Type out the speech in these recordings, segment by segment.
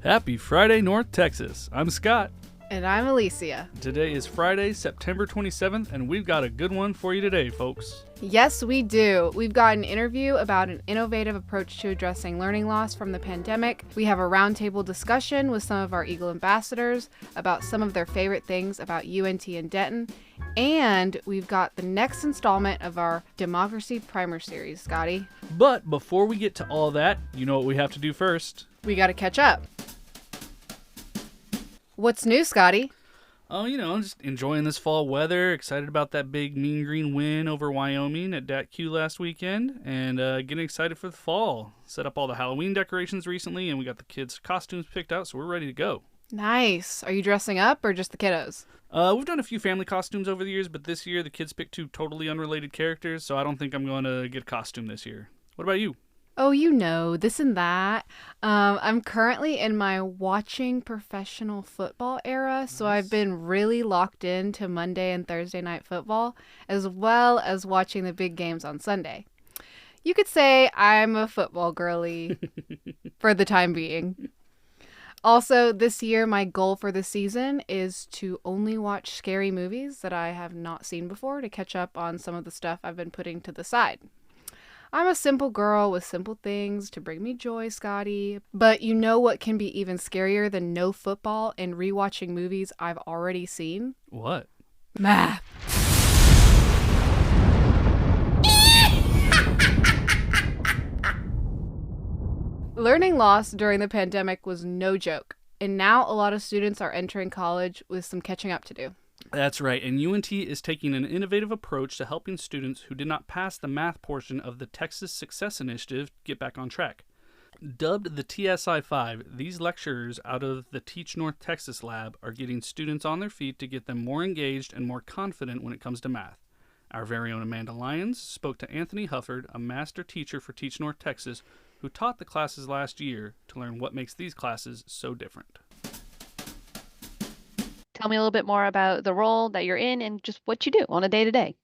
Happy Friday, North Texas. I'm Scott. And I'm Alicia. Today is Friday, September 27th, and we've got a good one for you today, folks. Yes, we do. We've got an interview about an innovative approach to addressing learning loss from the pandemic. We have a roundtable discussion with some of our Eagle ambassadors about some of their favorite things about UNT and Denton. And we've got the next installment of our Democracy Primer series, Scotty. But before we get to all that, you know what we have to do first. We gotta catch up. What's new, Scotty? Oh, just enjoying this fall weather, excited about that big Mean Green win over Wyoming at DATQ last weekend, and getting excited for the fall. Set up all the Halloween decorations recently, and we got the kids' costumes picked out, so we're ready to go. Nice. Are you dressing up or just the kiddos? We've done a few family costumes over the years, but this year the kids picked two totally unrelated characters, so I don't think I'm going to get a costume this year. What about you? Oh, this and that. I'm currently in my watching professional football era, so I've been really locked into Monday and Thursday night football, as well as watching the big games on Sunday. You could say I'm a football girly for the time being. Also, this year, my goal for the season is to only watch scary movies that I have not seen before to catch up on some of the stuff I've been putting to the side. I'm a simple girl with simple things to bring me joy, Scotty. But you know what can be even scarier than no football and rewatching movies I've already seen? What? Math. Learning loss during the pandemic was no joke, and now a lot of students are entering college with some catching up to do. That's right, and UNT is taking an innovative approach to helping students who did not pass the math portion of the Texas Success Initiative get back on track. Dubbed the TSI-5, these lecturers out of the Teach North Texas lab are getting students on their feet to get them more engaged and more confident when it comes to math. Our very own Amanda Lyons spoke to Anthony Hufford, a master teacher for Teach North Texas, who taught the classes last year, to learn what makes these classes so different. Tell me a little bit more about the role that you're in and just what you do on a day-to-day.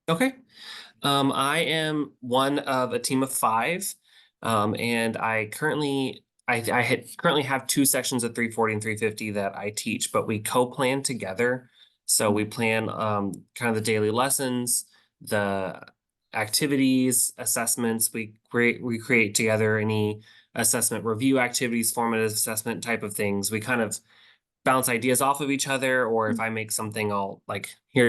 Okay. I am one of a team of five, and I currently have two sections of 340 and 350 that I teach, but we co-plan together. So we plan kind of the daily lessons, the activities, assessments. We create together any assessment review activities, formative assessment type of things. We kind of bounce ideas off of each other, or if I make something, I'll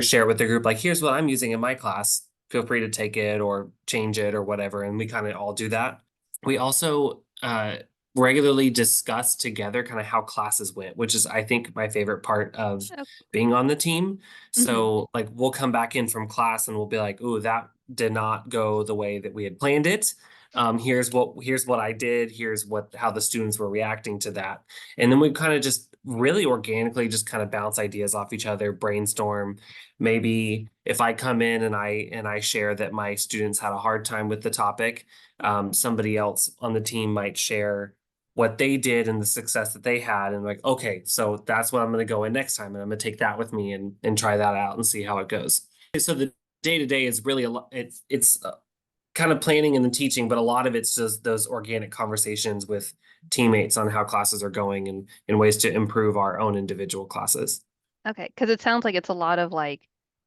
share it with the group, here's what I'm using in my class, feel free to take it or change it or whatever, and we kind of all do that. We also regularly discuss together kind of how classes went, which is, I think, my favorite part of being on the team. So we'll come back in from class and we'll be like, ooh, that did not go the way that we had planned it. Here's what I did, how the students were reacting to that. And then we kind of just really organically just kind of bounce ideas off each other, brainstorm. Maybe if I come in and I share that my students had a hard time with the topic, somebody else on the team might share what they did and the success that they had, and okay, so that's what I'm going to go in next time, and I'm going to take that with me and try that out and see how it goes. So the day-to-day is really it's kind of planning and the teaching, but a lot of it's just those organic conversations with teammates on how classes are going and ways to improve our own individual classes. Okay, because it sounds like it's a lot of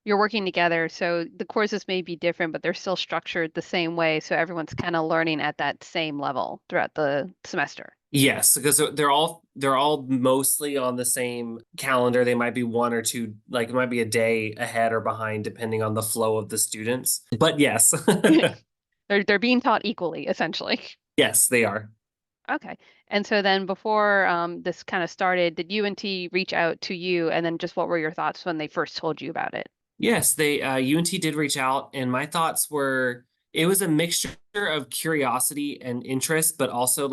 you're working together, so the courses may be different, but they're still structured the same way, so everyone's kind of learning at that same level throughout the semester. Yes, because they're all mostly on the same calendar. They might be one or two, it might be a day ahead or behind depending on the flow of the students. But yes. They're being taught equally, essentially. Yes, they are. Okay. And so then before this kind of started, did UNT reach out to you? And then just what were your thoughts when they first told you about it? Yes, they UNT did reach out, and my thoughts were, it was a mixture of curiosity and interest, but also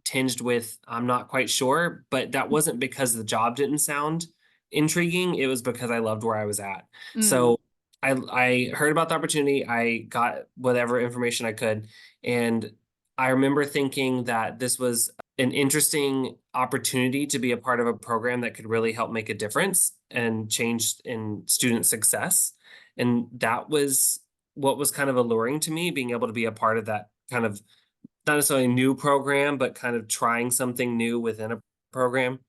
tinged with, I'm not quite sure, but that wasn't because the job didn't sound intriguing. It was because I loved where I was at. So I heard about the opportunity. I got whatever information I could. And I remember thinking that this was an interesting opportunity to be a part of a program that could really help make a difference and change in student success. And that was what was kind of alluring to me, being able to be a part of that kind of not necessarily new program, but kind of trying something new within a program.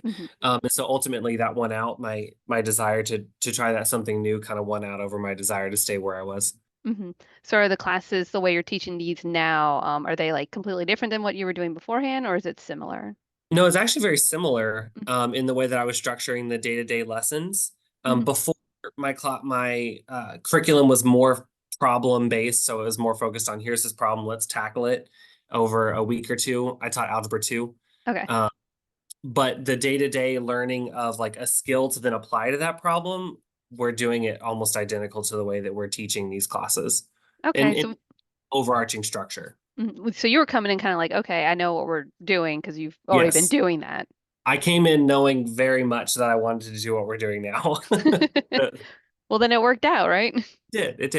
Mhm. And so ultimately that won out. My desire to try that something new kind of won out over my desire to stay where I was. Mhm. So are the classes, the way you're teaching these now, are they like completely different than what you were doing beforehand, or is it similar? No, it's actually very similar Mhm. in the way that I was structuring the day-to-day lessons. Mhm. Before my curriculum was more problem based, so it was more focused on here's this problem, let's tackle it over a week or two. I taught algebra 2. Okay. Um, but the day-to-day learning of like a skill to then apply to that problem, we're doing it almost identical to the way that we're teaching these classes Okay. in So overarching structure. so you were coming in kind of like, okay, I know what we're doing because you've already been Yes. doing that. I came in knowing very much that I wanted to do what we're doing now. It Well, then it worked out, right? did.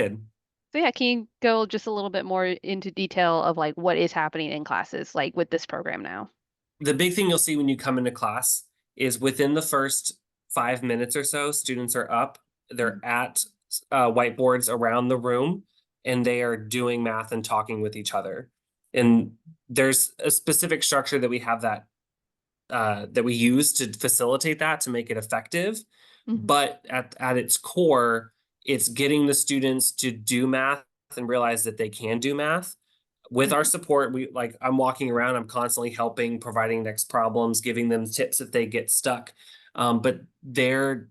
So yeah, can you go just a little bit more into detail of like what is happening in classes, like with this program now? The big thing you'll see when you come into class is within the first 5 minutes or so, students are up, they're at whiteboards around the room, and they are doing math and talking with each other. And there's a specific structure that we have that we use to facilitate that to make it effective. Mhm. But at its core, it's getting the students to do math and realize that they can do math. With our Mhm. support, I'm walking around, I'm constantly helping, providing next problems, giving them tips if they get stuck. But they're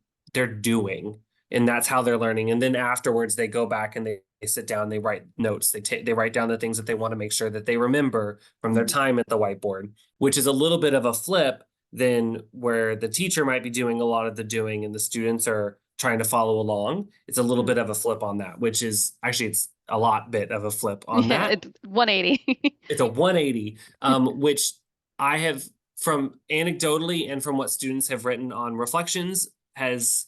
doing, and that's how they're learning. And then afterwards, they go back and they sit down, they write notes, they write down the things that they want to make sure that they remember from their Mhm. time at the whiteboard, which is a little bit of a flip than where the teacher might be doing a lot of the doing and the students are trying to follow along. It's a little Mhm. bit of a flip on that, which is actually it's a lot bit of a flip on Yeah, that. it's 180. It's a 180, which I have from anecdotally and from what students have written on reflections has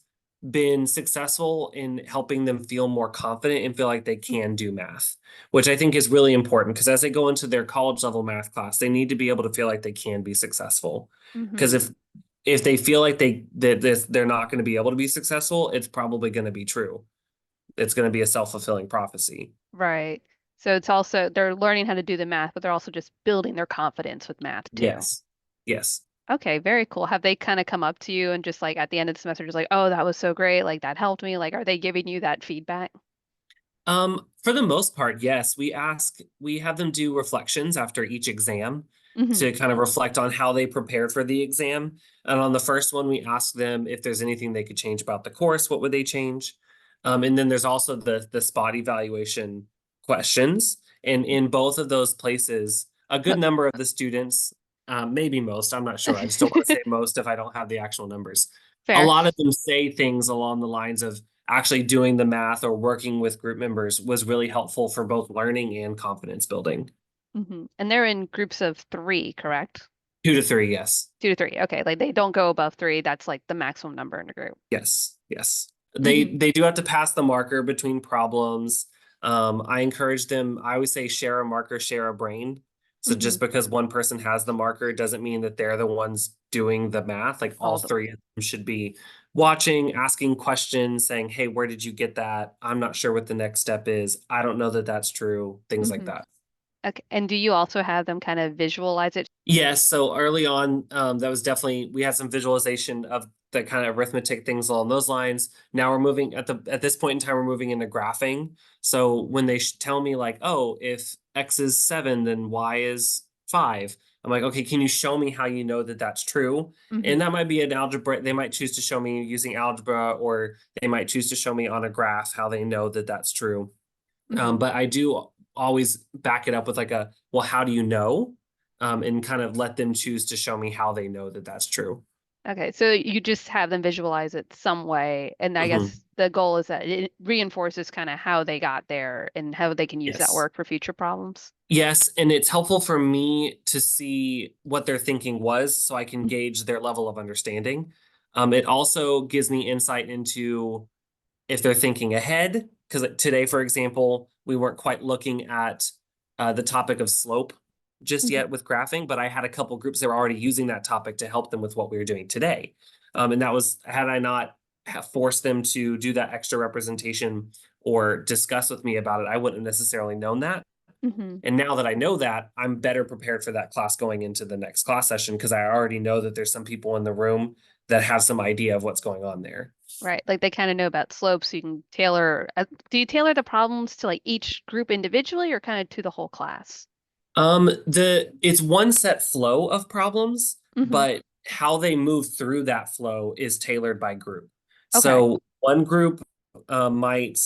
been successful in helping them feel more confident and feel like they can do math, which I think is really important because as they go into their college level math class, they need to be able to feel like they can be successful. Because Mhm. if they feel like they're not going to be able to be successful, it's probably going to be true. It's going to be a self-fulfilling prophecy. Right. So it's also they're learning how to do the math, but they're also just building their confidence with math too. Yes. Yes. Okay, very cool. Have they kind of come up to you and just like at the end of the semester, just like, oh, that was so great, like that helped me? Like, are they giving you that feedback? For the most part, yes. We have them do reflections after each exam Hmm. to kind of reflect on how they prepared for the exam. And on the first one, we ask them if there's anything they could change about the course, what would they change? And then there's also the spot evaluation questions. And in both of those places, a good number of the students, maybe most, I'm not sure. I just don't want to say most if I don't have the actual numbers. A Fair. lot of them say things along the lines of, actually doing the math or working with group members was really helpful for both learning and confidence building. And they're in groups of three, correct? 2 to 3, yes. 2 to 3. Okay, like they don't go above three. That's like the maximum number in a group. Yes, yes. They Hmm. they do have to pass the marker between problems. I encourage them, I always say share a marker, share a brain. So Hmm. just because one person has the marker doesn't mean that they're the ones doing the math. Like all All the. three of them should be watching, asking questions, saying, hey, where did you get that? I'm not sure what the next step is. I don't know that that's true. Things like Hmm. that. Okay, and do you also have them kind of visualize it? Yes, so early on, that was definitely we had some visualization of the kind of arithmetic things along those lines. Now we're moving at this point in time, we're moving into graphing. So when they tell me like, oh, if X is 7, then Y is 5. I'm like, okay, can you show me how you know that that's true? And Hmm. that might be an algebra. They might choose to show me using algebra, or they might choose to show me on a graph how they know that that's true. Hmm. But I do always back it up with like well, how do you know? And kind of let them choose to show me how they know that that's true. Okay, so you just have them visualize it some way, and I Mhm. guess the goal is that it reinforces kind of how they got there and how they can use that Yes. work for future problems. Yes, and it's helpful for me to see what their thinking was so I can gauge their level of understanding. It also gives me insight into if they're thinking ahead, because today, for example, we weren't quite looking at the topic of slope just Hmm. yet with graphing, but I had a couple groups that were already using that topic to help them with what we were doing today. And that was, had I not have forced them to do that extra representation or discuss with me about it, I wouldn't have necessarily known that. Mm-hmm. And now that I know that, I'm better prepared for that class going into the next class session because I already know that there's some people in the room that have some idea of what's going on there. Right. Like they kind of know about slopes, so you can tailor. Do you tailor the problems to like each group individually or kind of to the whole class? It's one set flow of problems, Mm-hmm. but how they move through that flow is tailored by group. Okay. So one group might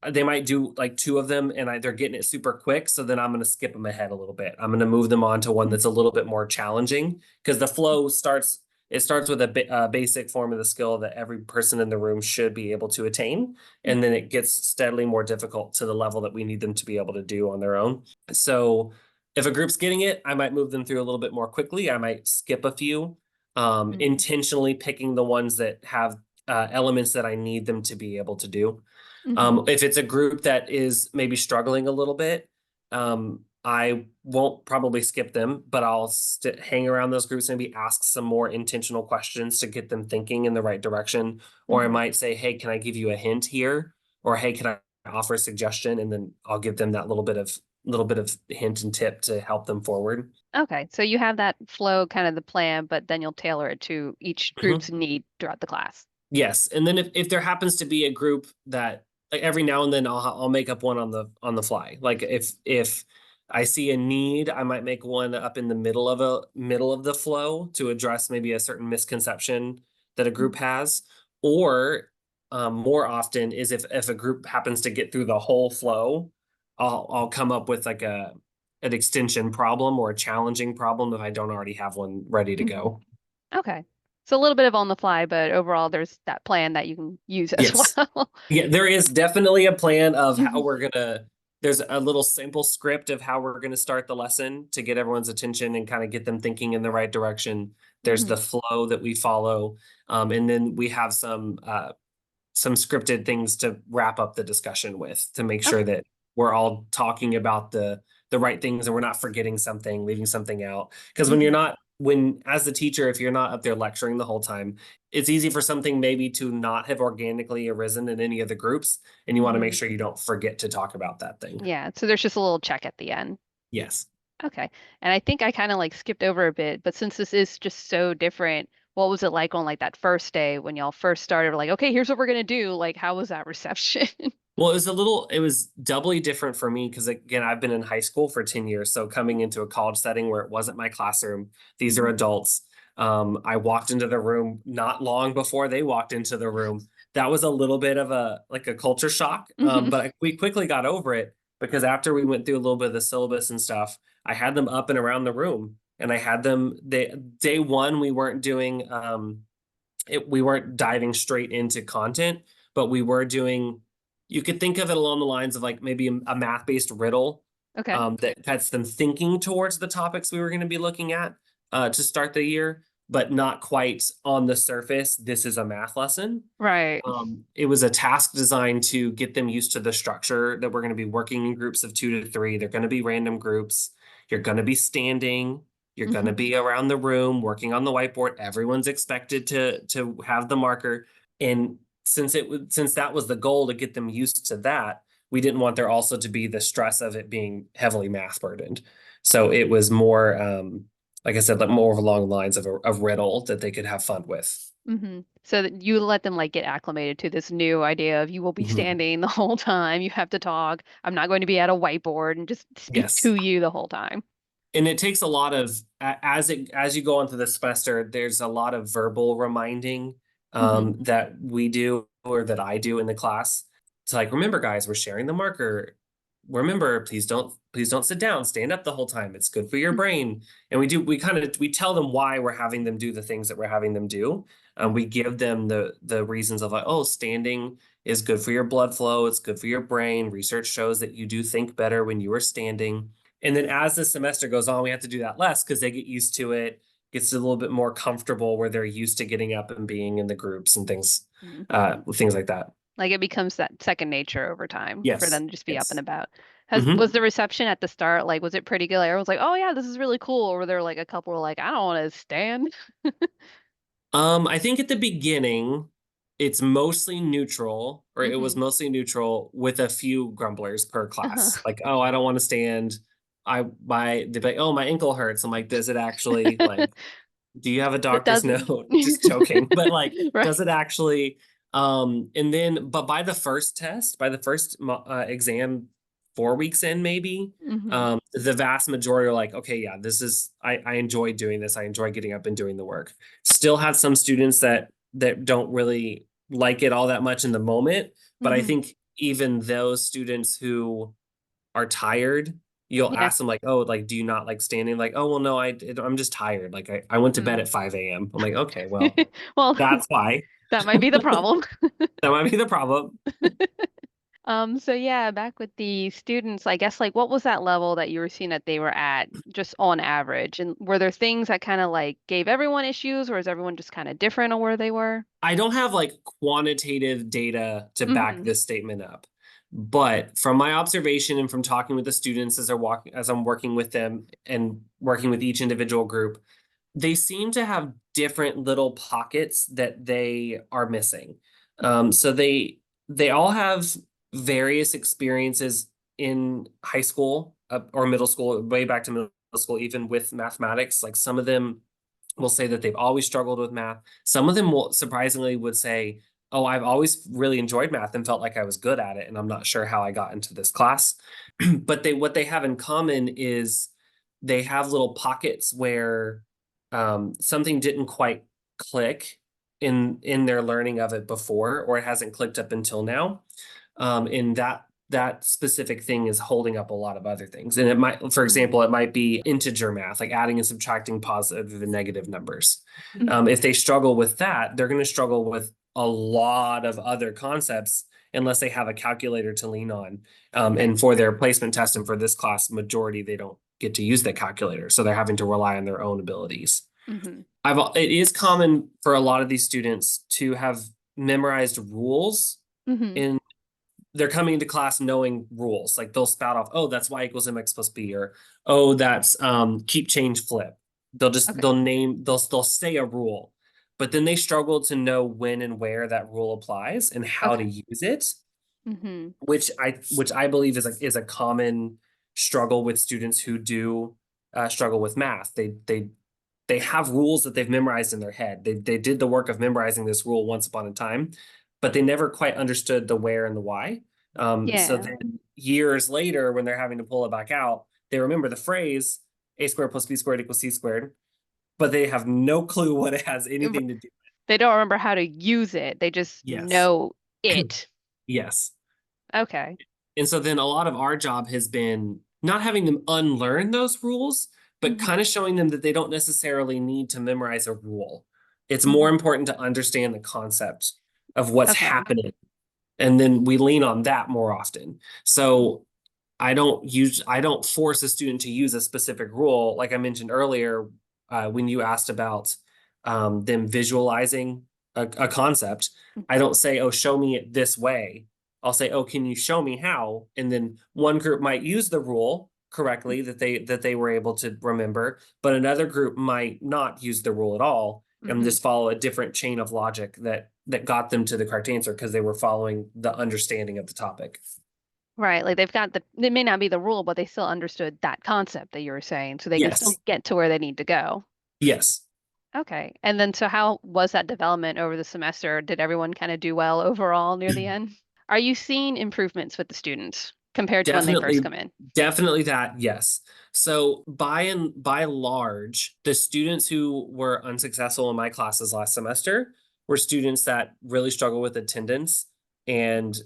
they might do like two of them and they're getting it super quick. So then I'm going to skip them ahead a little bit. I'm going to move them on to one that's a little bit more challenging because the flow starts with a basic form of the skill that every person in the room should be able to attain. And then it gets steadily more difficult to the level that we need them to be able to do on their own. So if a group's getting it, I might move them through a little bit more quickly. I might skip a few, intentionally picking the ones that have elements that I need them to be able to do. Mm-hmm. If it's a group that is maybe struggling a little bit, I won't probably skip them, but I'll hang around those groups, maybe ask some more intentional questions to get them thinking in the right direction. Or I might say, hey, can I give you a hint here? Or hey, can I offer a suggestion? And then I'll give them that little bit of hint and tip to help them forward. Okay. So you have that flow kind of the plan, but then you'll tailor it to each group's need throughout the class. Yes, and then if there happens to be a group that like every now and then I'll make up one on the fly. Like if I see a need, I might make one up in the middle of the flow to address maybe a certain misconception that a group has. Or more often is if a group happens to get through the whole flow, I'll come up with like an extension problem or a challenging problem if I don't already have one ready to go. Okay. So a little bit of on the fly, but overall there's that plan that you can use as Yes. well. Yeah, there is definitely a plan of how Mhm. there's a little sample script of how we're gonna start the lesson to get everyone's attention and kind of get them thinking in the right direction. There's the Mhm. flow that we follow. And then we have some scripted things to wrap up the discussion with to make sure Okay. that we're all talking about the right things and we're not forgetting something, leaving something out. Because Mhm. when as the teacher, if you're not up there lecturing the whole time, it's easy for something maybe to not have organically arisen in any of the groups, and you want to make Mhm. sure you don't forget to talk about that thing. Yeah. So there's just a little check at the end. Yes. Okay. And I think I kind of like skipped over a bit, but since this is just so different, what was it like on like that first day when y'all first started? Like, okay, here's what we're gonna do. Like, how was that reception? Well, it was doubly different for me because again, I've been in high school for 10 years. So coming into a college setting where it wasn't my classroom, these are Mhm. adults. I walked into the room not long before they walked into the room. That was a little bit of a culture shock. Mhm. We quickly got over it because after we went through a little bit of the syllabus and stuff, I had them up and around the room and I had them day one, we weren't doing we weren't diving straight into content, but we were doing, you could think of it along the lines of like maybe a math-based riddle Okay. that gets them thinking towards the topics we were going to be looking at to start the year, but not quite on the surface. This is a math lesson. Right. It was a task designed to get them used to the structure that we're going to be working in groups of 2 to 3. They're going to be random groups. You're going to be standing. You're going to Mhm. be around the room working on the whiteboard. Everyone's expected to have the marker. And since that was the goal to get them used to that, we didn't want there also to be the stress of it being heavily math burdened. So it was more, like I said, like more along the lines of a riddle that they could have fun with. So that you let them like get acclimated to this new idea of you will be Mhm. standing the whole time. You have to talk. I'm not going to be at a whiteboard and just speak Yes. to you the whole time. And it takes a lot of as you go into the semester, there's a lot of verbal reminding Mhm. that we do or that I do in the class. It's like, remember, guys, we're sharing the marker. Remember, please don't sit down. Stand up the whole time. It's good for your brain. And we tell them why we're having them do the things that we're having them do. We give them the reasons of like, oh, standing is good for your blood flow. It's good for your brain. Research shows that you do think better when you are standing. And then as the semester goes on, we have to do that less because they get used to it, gets a little bit more comfortable where they're used to getting up and being in the groups and Mhm. things like that. Like it becomes that second nature over time for Yes. them to just be up and Yes. about. hmm Was the reception at the start like was it pretty good? Like everyone's like, "Oh yeah, this is really cool." Or were there like a couple were like, "I don't want to stand." I think at the beginning, it's mostly neutral, or it was Mhm. mostly neutral with a few grumblers per Uh-huh. class. Like, oh, I don't want to stand. They'd be like, oh, my ankle hurts. I'm like, does it actually, like, do you have a It doctor's doesn't. note? Just joking. But like, Right. does it actually, and then, but by the first test, by the first exam, 4 weeks in, maybe, Mhm. the vast majority are like, okay, yeah, I enjoy doing this. I enjoy getting up and doing the work. Still have some students that don't really like it all that much in the moment. But I Mhm. think even those students who are tired, you'll Yeah. ask them like, oh, like, do you not like standing? Like, oh, well, no, I'm just tired. Like I went to bed Mm. at 5 a.m. I'm like, okay, well, Well, that's why. that might be the problem. That might be the problem. So yeah, back with the students, I guess like what was that level that you were seeing that they were at just on average? And were there things that kind of like gave everyone issues, or is everyone just kind of different on where they were? I don't have like quantitative data to back Mhm. this statement up. But from my observation and from talking with the students as I'm working with them and working with each individual group, they seem to have different little pockets that they are missing. So they all have various experiences in high school or middle school, way back to middle school, even with mathematics. Like some of them will say that they've always struggled with math. Some of them will surprisingly would say, "Oh, I've always really enjoyed math and felt like I was good at it, and I'm not sure how I got into this class." But what they have in common is they have little pockets where something didn't quite click in their learning of it before, or it hasn't clicked up until now. And that specific thing is holding up a lot of other things. And it might, for Mm. example, it might be integer math, like adding and subtracting positive and negative numbers. Mhm. If they struggle with that, they're going to struggle with a lot of other concepts unless they have a calculator to lean on. Right. And for their placement test and for this class, majority, they don't get to use the calculator. So they're having to rely on their own abilities. Mhm. It is common for a lot of these students to have memorized rules Mhm. in they're coming into class knowing rules. Like they'll spout off, oh, that's y equals mx plus b, or oh, that's keep change flip. Okay. They'll say a rule, but then they struggle to know when and where that rule applies and how to Okay. use it, Mhm. which I believe is a common struggle with students who do struggle with math. They have rules that they've memorized in their head. They did the work of memorizing this rule once upon a time, but they never quite understood the where and the why. So Yeah. then years later, when they're having to pull it back out, they remember the phrase a squared plus b squared equals c squared, but they have no clue what it has anything to do. They don't remember how to use it. They just Yes. know it. Yes. Okay. And so then a lot of our job has been not having them unlearn those rules, but Mhm. kind of showing them that they don't necessarily need to memorize a rule. It's more Mhm. important to understand the concept of what's Okay. happening. And then we lean on that more often. So I don't force a student to use a specific rule. Like I mentioned earlier, when you asked about them visualizing a concept, I don't say, oh, show me it this way. I'll say, oh, can you show me how? And then one group might use the rule correctly that they were able to remember, but another group might not use the rule at all and Mhm. just follow a different chain of logic that got them to the correct answer because they were following the understanding of the topic. Right, like they've got they may not be the rule, but they still understood that concept that you were saying, so they can still Yes. get to where they need to go. Yes. Okay. And then so how was that development over the semester? Did everyone kind of do well overall near the end? Are you seeing improvements with the students compared to when they first Definitely, come in? definitely that, yes. So by large, the students who were unsuccessful in my classes last semester were students that really struggle with attendance and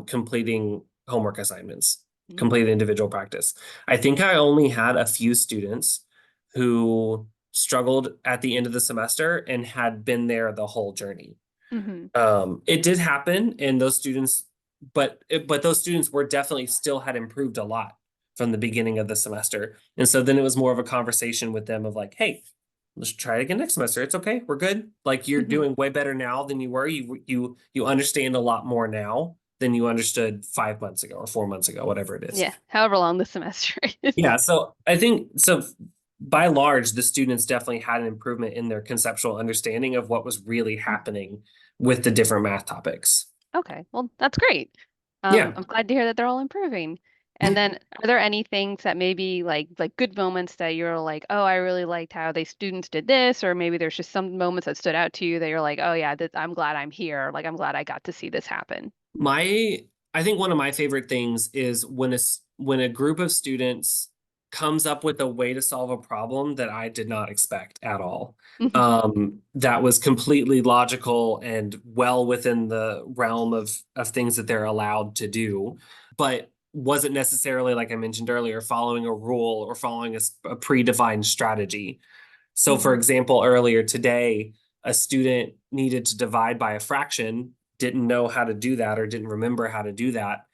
completing homework assignments, Mm. complete individual practice. I think I only had a few students who struggled at the end of the semester and had been there the whole journey. Mhm. It did happen, and those students, but those students were definitely still had improved a lot from the beginning of the semester. And so then it was more of a conversation with them of like, hey, let's try it again next semester. It's okay. We're good. Like you're Mhm. doing way better now than you were. You understand a lot more now than you understood 5 months ago or 4 months ago, whatever it is. Yeah, however long the semester is. Yeah, so I think so by and large, the students definitely had an improvement in their conceptual understanding of what was really happening with the different math topics. Okay, well, that's great. Yeah. I'm glad to hear that they're all improving. And then are there any things that maybe like good moments that you're like, oh, I really liked how the students did this, or maybe there's just some moments that stood out to you that you're like, oh yeah, I'm glad I'm here. Like I'm glad I got to see this happen. I think one of my favorite things is when a group of students comes up with a way to solve a problem that I did not expect at all. That was completely logical and well within the realm of things that they're allowed to do, but wasn't necessarily, like I mentioned earlier, following a rule or following a predefined strategy. So for example, earlier today, a student needed to divide by a fraction, didn't know how to do that or didn't remember how to do that.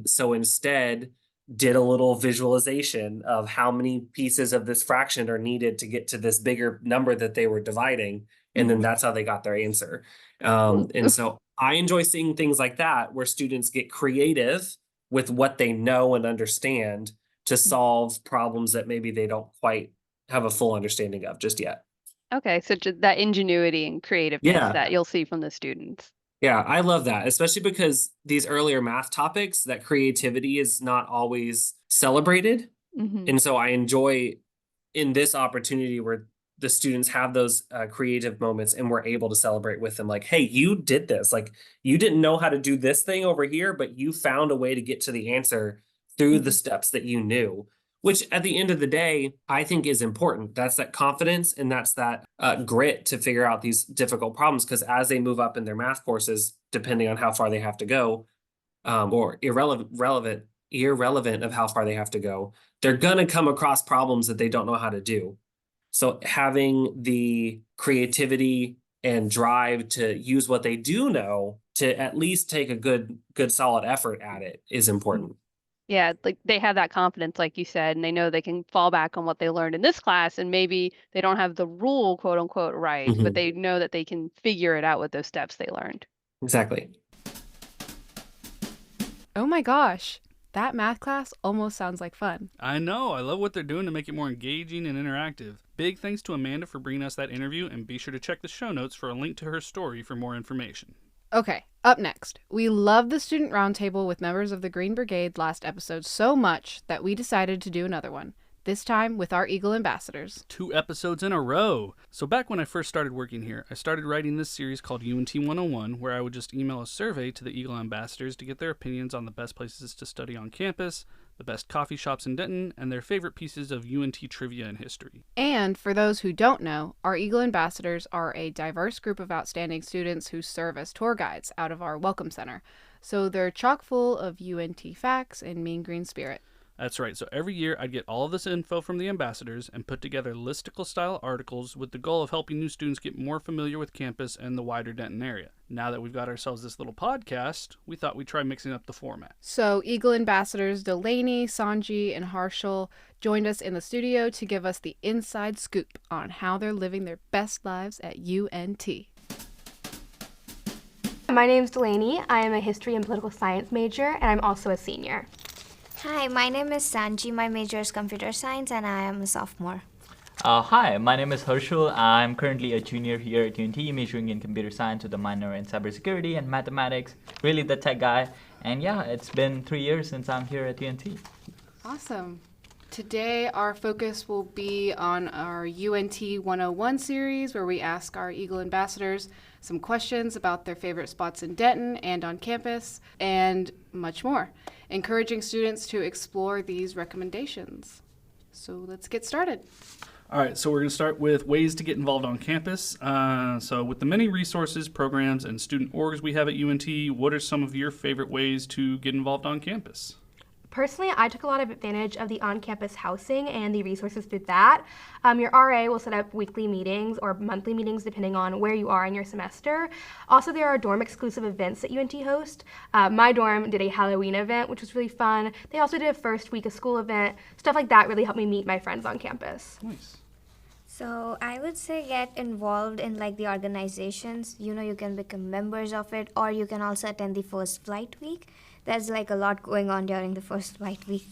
So instead did a little visualization of how many pieces of this fraction are needed to get to this bigger number that they were dividing. And then that's how they got their answer. And so I enjoy seeing things like that where students get creative with what they know and understand to solve problems that maybe they don't quite have a full understanding of just yet. Okay, so just that ingenuity and creativeness that you'll see from the students. Yeah, I love that, especially because these earlier math topics, that creativity is not always celebrated. And so I enjoy in this opportunity where the students have those creative moments and we're able to celebrate with them. Like, hey, you did this. Like, you didn't know how to do this thing over here, but you found a way to get to the answer through the steps that you knew, which at the end of the day, I think is important. That's that confidence and that's that grit to figure out these difficult problems. Because as they move up in their math courses, depending on how far they have to go, or irrelevant of how far they have to go, they're going to come across problems that they don't know how to do. So having the creativity and drive to use what they do know to at least take a good solid effort at it is important. Yeah, like they have that confidence, like you said, and they know they can fall back on what they learned in this class, and maybe they don't have the rule, quote unquote, right, but they know that they can figure it out with those steps they learned. Exactly. Oh my gosh, that math class almost sounds like fun. I know. I love what they're doing to make it more engaging and interactive. Big thanks to Amanda for bringing us that interview, and be sure to check the show notes for a link to her story for more information. Okay, up next, we loved the student roundtable with members of the Green Brigade last episode so much that we decided to do another one, this time with our Eagle ambassadors. 2 episodes in a row. So back when I first started working here, I started writing this series called UNT 101, where I would just email a survey to the Eagle ambassadors to get their opinions on the best places to study on campus, the best coffee shops in Denton, and their favorite pieces of UNT trivia and history. And for those who don't know, our Eagle ambassadors are a diverse group of outstanding students who serve as tour guides out of our Welcome Center. So they're chock full of UNT facts and mean green spirit. That's right. So every year I'd get all of this info from the ambassadors and put together listicle-style articles with the goal of helping new students get more familiar with campus and the wider Denton area. Now that we've got ourselves this little podcast, we thought we'd try mixing up the format. So Eagle ambassadors Delaney, Sanji, and Harshal joined us in the studio to give us the inside scoop on how they're living their best lives at UNT. My name's Delaney. I am a history and political science major, and I'm also a senior. Hi, my name is Sanji. My major is computer science and I am a sophomore. Hi, my name is Herschel. I'm currently a junior here at UNT, majoring in computer science with a minor in cybersecurity and mathematics. Really the tech guy. And yeah, it's been 3 years since I'm here at UNT. Awesome. Today our focus will be on our UNT 101 series, where we ask our Eagle ambassadors some questions about their favorite spots in Denton and on campus, and much more, encouraging students to explore these recommendations. So let's get started. All right, so we're going to start with ways to get involved on campus. So with the many resources, programs, and student orgs we have at UNT, what are some of your favorite ways to get involved on campus? Personally, I took a lot of advantage of the on-campus housing and the resources through that. Your RA will set up weekly meetings or monthly meetings depending on where you are in your semester. Also, there are dorm-exclusive events that UNT host. My dorm did a Halloween event, which was really fun. They also did a first week of school event. Stuff like that really helped me meet my friends on campus. Nice. So I would say get involved in like the organizations. You know, you can become members of it, or you can also attend the first flight week. There's like a lot going on during the first flight week.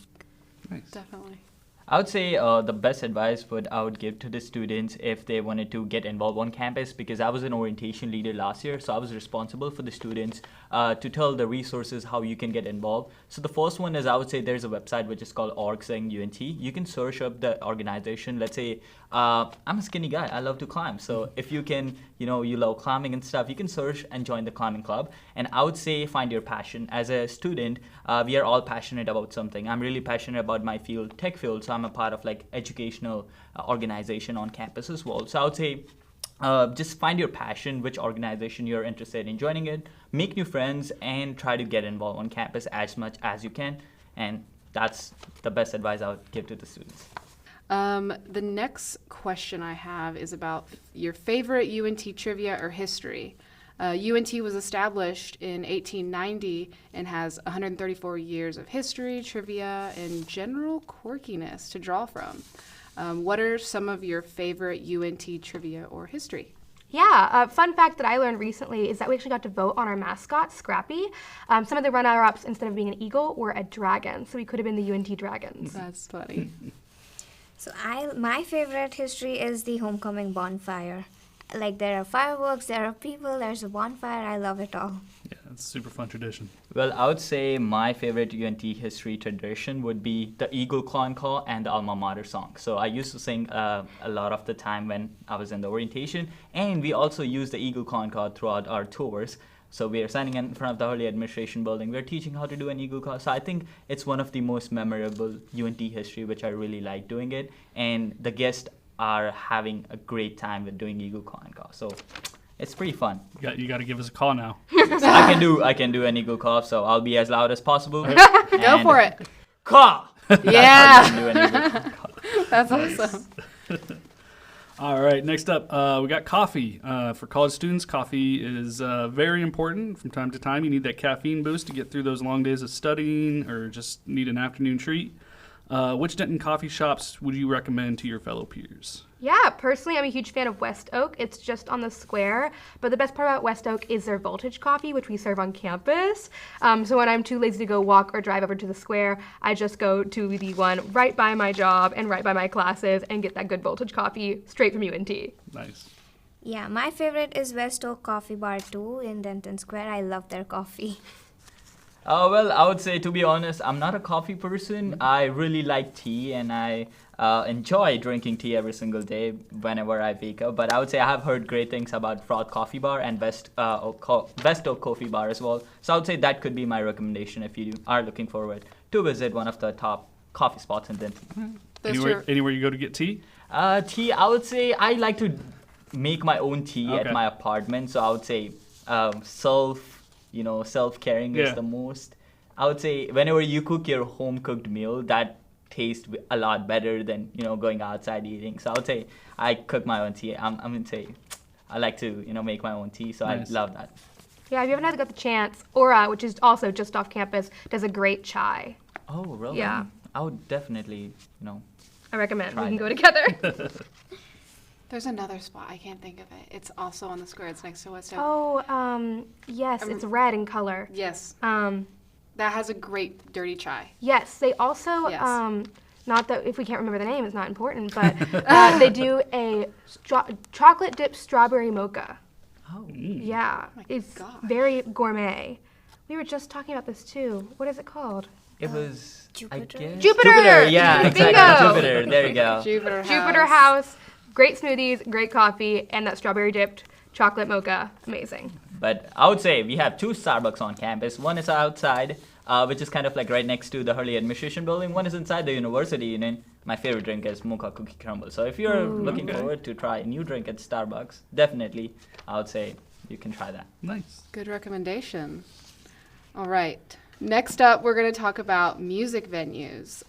Nice. Definitely. I would say the best advice I would give to the students if they wanted to get involved on campus, because I was an orientation leader last year, so I was responsible for the students to tell the resources how you can get involved. So the first one is, I would say there's a website which is called org.UNT. You can search up the organization. Let's say I'm a skinny guy. I love to climb. So if you can, you love climbing and stuff, you can search and join the climbing club. And I would say find your passion. As a student, we are all passionate about something. I'm really passionate about my field, tech field. So I'm a part of like educational organization on campus as well. So I would say just find your passion, which organization you're interested in joining it, make new friends, and try to get involved on campus as much as you can. And that's the best advice I would give to the students. The next question I have is about your favorite UNT trivia or history. UNT was established in 1890 and has 134 years of history, trivia, and general quirkiness to draw from. What are some of your favorite UNT trivia or history? Yeah, a fun fact that I learned recently is that we actually got to vote on our mascot, Scrappy. Some of the runner-ups, instead of being an eagle, were a dragon, so we could have been the UNT Dragons. That's funny. So my favorite history is the homecoming bonfire. Like, there are fireworks, there are people, there's a bonfire. I love it all. Yeah, it's a super fun tradition. Well, I would say my favorite UNT history tradition would be the Eagle Clan Call and the Alma Mater song. So I used to sing a lot of the time when I was in the orientation, and we also use the Eagle Clan Call throughout our tours. So we are standing in front of the early administration building. We're teaching how to do an Eagle Call. So I think it's one of the most memorable UNT history, which I really like doing it. And the guests are having a great time with doing Eagle Call and Call. So it's pretty fun. You got to give us a call now. I can do an Eagle Call, so I'll be as loud as possible. Go for it. Call! Yeah. That's awesome. All right, next up, we got coffee. For college students, coffee is very important from time to time. You need that caffeine boost to get through those long days of studying or just need an afternoon treat. Which Denton coffee shops would you recommend to your fellow peers? Yeah, personally, I'm a huge fan of West Oak. It's just on the square. But the best part about West Oak is their voltage coffee, which we serve on campus. So when I'm too lazy to go walk or drive over to the square, I just go to the one right by my job and right by my classes and get that good voltage coffee straight from UNT. Nice. Yeah, my favorite is West Oak Coffee Bar 2 in Denton Square. I love their coffee. Well, I would say, to be honest, I'm not a coffee person. I really like tea, and I enjoy drinking tea every single day whenever I wake up. But I would say I have heard great things about Froth Coffee Bar and West Oak Coffee Bar as well. So I would say that could be my recommendation if you are looking forward to visit one of the top coffee spots in Denton. Anywhere you go to get tea? Tea, I would say I like to make my own tea at my apartment. So I would say self-caring is the most. I would say whenever you cook your home-cooked meal, that tastes a lot better than, going outside eating. So I would say I cook my own tea. I'm going to say I like to, make my own tea. So nice. I love that. Yeah, if you haven't got the chance, Aura, which is also just off campus, does a great chai. Oh, really? Yeah. I would definitely, I recommend. We can go together. There's another spot. I can't think of it. It's also on the square. It's next to West Oak. Oh, yes. It's red in color. Yes. That has a great dirty chai. Yes. They also, Yes. not that if we can't remember the name, it's not important, but they do a chocolate dipped strawberry mocha. Oh. Yeah. Oh It's gosh. very gourmet. We were just talking about this too. What is it called? It was, Jupiter? I guess... Jupiter! Yeah, Bingo! exactly. Jupiter. There you go. Jupiter House. Great smoothies, great coffee, and that strawberry dipped chocolate mocha. Amazing. But I would say we have two Starbucks on campus. One is outside, which is kind of like right next to the early administration building. One is inside the university union. My favorite drink is mocha cookie crumble. So if you're looking forward to try a new drink at Starbucks, definitely I would say you can try that. Nice. Good recommendation. All right. Next up, we're going to talk about music venues.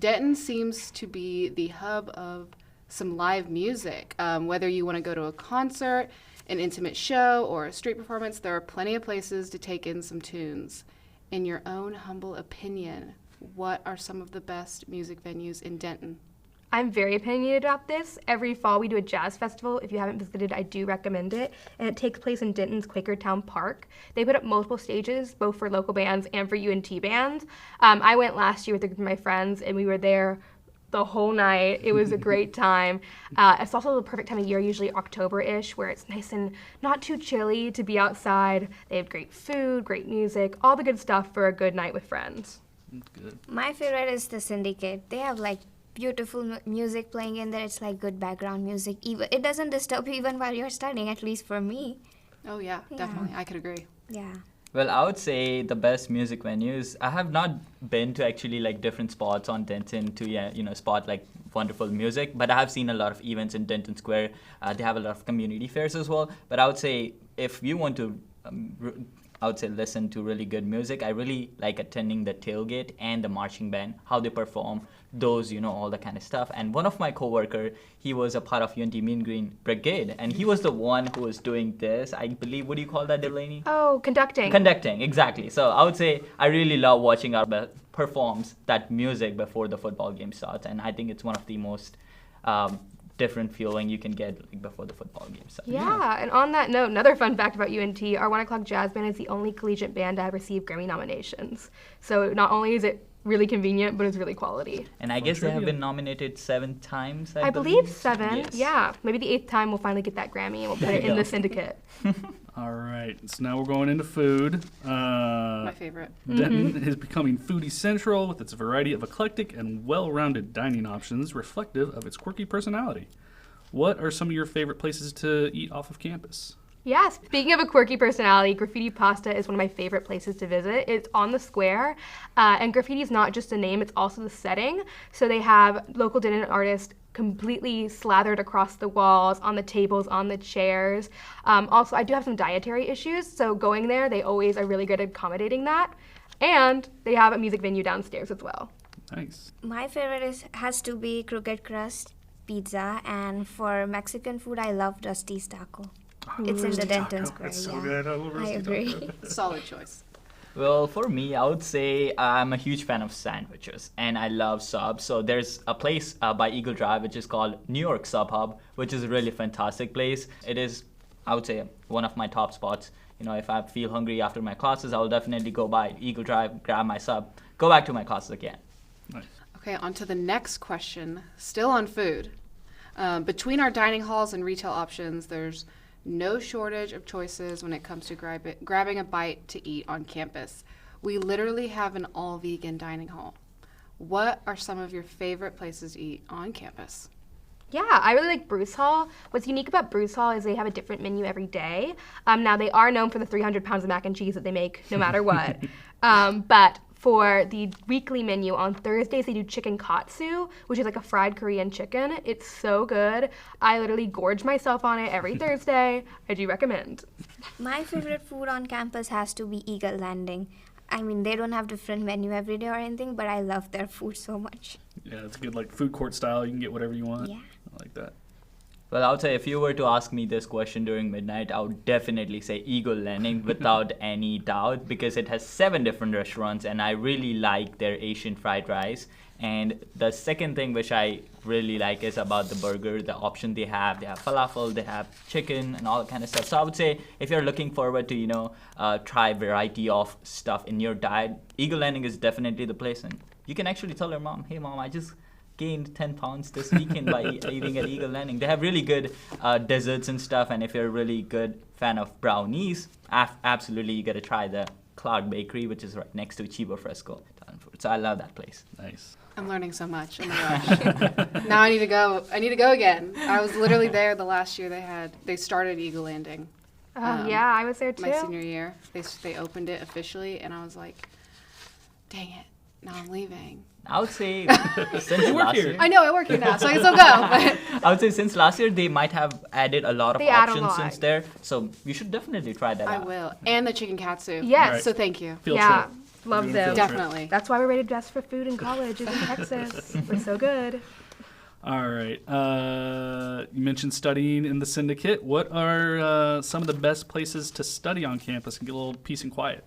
Denton seems to be the hub of some live music. Whether you want to go to a concert, an intimate show, or a street performance, there are plenty of places to take in some tunes. In your own humble opinion, what are some of the best music venues in Denton? I'm very opinionated about this. Every fall we do a jazz festival. If you haven't visited, I do recommend it. And it takes place in Denton's Quakertown Park. They put up multiple stages, both for local bands and for UNT bands. I went last year with a group of my friends, and we were there the whole night. It was a great time. It's also the perfect time of year, usually October-ish, where it's nice and not too chilly to be outside. They have great food, great music, all the good stuff for a good night with friends. Good. My favorite is the Syndicate. They have like beautiful music playing in there. It's like good background music. Even it doesn't disturb you even while you're studying, at least for me. Oh yeah, definitely. I could agree. Yeah. Well, I would say the best music venues. I have not been to actually like different spots on Denton to spot like wonderful music, but I have seen a lot of events in Denton Square. They have a lot of community fairs as well. But I would say if you want to, I would say listen to really good music. I really like attending the tailgate and the marching band, how they perform, those, all the kind of stuff. And one of my coworker, he was a part of UNT Mean Green Brigade, and he was the one who was doing this. I believe, what do you call that, Delaney? Oh, conducting. Conducting, exactly. So I would say I really love watching our performs that music before the football game starts, and I think it's one of the most different feeling you can get like, before the football game starts. Yeah, and on that note, another fun fact about UNT, our 1 o'clock jazz band is the only collegiate band to have received Grammy nominations. So not only is it really convenient, but it's really quality. And I guess they have been nominated 7 times, I believe 7, Yes. yeah. Maybe the 8th time we'll finally get that Grammy and we'll put it in the syndicate. All right, so now we're going into food. My favorite. Denton is becoming foodie central with its variety of eclectic and well-rounded dining options reflective of its quirky personality. What are some of your favorite places to eat off of campus? Yeah, speaking of a quirky personality, Graffiti Pasta is one of my favorite places to visit. It's on the square, and graffiti is not just a name, it's also the setting. So they have local Denton artists completely slathered across the walls, on the tables, on the chairs. Also, I do have some dietary issues, so going there, they always are really good at accommodating that. And they have a music venue downstairs as well. Nice. My favorite has to be Crooked Crust Pizza, and for Mexican food, I love Dusty's Taco. It's in the Denton Square. That's so yeah. good. I love I roasted agree. taco. Solid choice. Well, for me, I would say I'm a huge fan of sandwiches, and I love subs. So there's a place by Eagle Drive which is called New York Sub Hub, which is a really fantastic place. It is, I would say, one of my top spots. If I feel hungry after my classes, I will definitely go by Eagle Drive, grab my sub, go back to my classes again. Nice. Okay, on to the next question. Still on food. Between our dining halls and retail options, there's no shortage of choices when it comes to grabbing a bite to eat on campus. We literally have an all-vegan dining hall. What are some of your favorite places to eat on campus? Yeah, I really like Bruce Hall. What's unique about Bruce Hall is they have a different menu every day. Now, they are known for the 300 pounds of mac and cheese that they make no matter what. But for the weekly menu, on Thursdays, they do chicken katsu, which is like a fried Korean chicken. It's so good. I literally gorge myself on it every Thursday. I do recommend. My favorite food on campus has to be Eagle Landing. I mean, they don't have different menu every day or anything, but I love their food so much. Yeah, it's good, like food court style. You can get whatever you want. Yeah. I like that. Well, I would say if you were to ask me this question during midnight, I would definitely say Eagle Landing without any doubt, because it has 7 different restaurants and I really like their Asian fried rice. And the second thing which I really like is about the burger, the option they have falafel, they have chicken and all that kind of stuff. So I would say if you're looking forward to, try variety of stuff in your diet, Eagle Landing is definitely the place. And you can actually tell your mom, hey mom, I just gained 10 pounds this weekend by eating at Eagle Landing. They have really good desserts and stuff, and if you're a really good fan of brownies, absolutely you gotta try the Clark Bakery, which is right next to Chibo Fresco Italian food. So I love that place. Nice. I'm learning so much. Oh my gosh. Now I need to go. I need to go again. I was literally there the last year they started Eagle Landing. Yeah, I was there too. My senior year. They opened it officially, and I was like, dang it, now I'm leaving. I would say since last year. I know, I work here now, so I can still go. But I would say since last year, they might have added a lot of They add a options lot. since there. So you should definitely try that I out. will. And the chicken katsu. Yes. Right. So thank you. Field Yeah, trip. love Doing a them. field trip. Definitely. That's why we're rated best for food in college is in Texas. We're so good. All right. You mentioned studying in the syndicate. What are some of the best places to study on campus and get a little peace and quiet?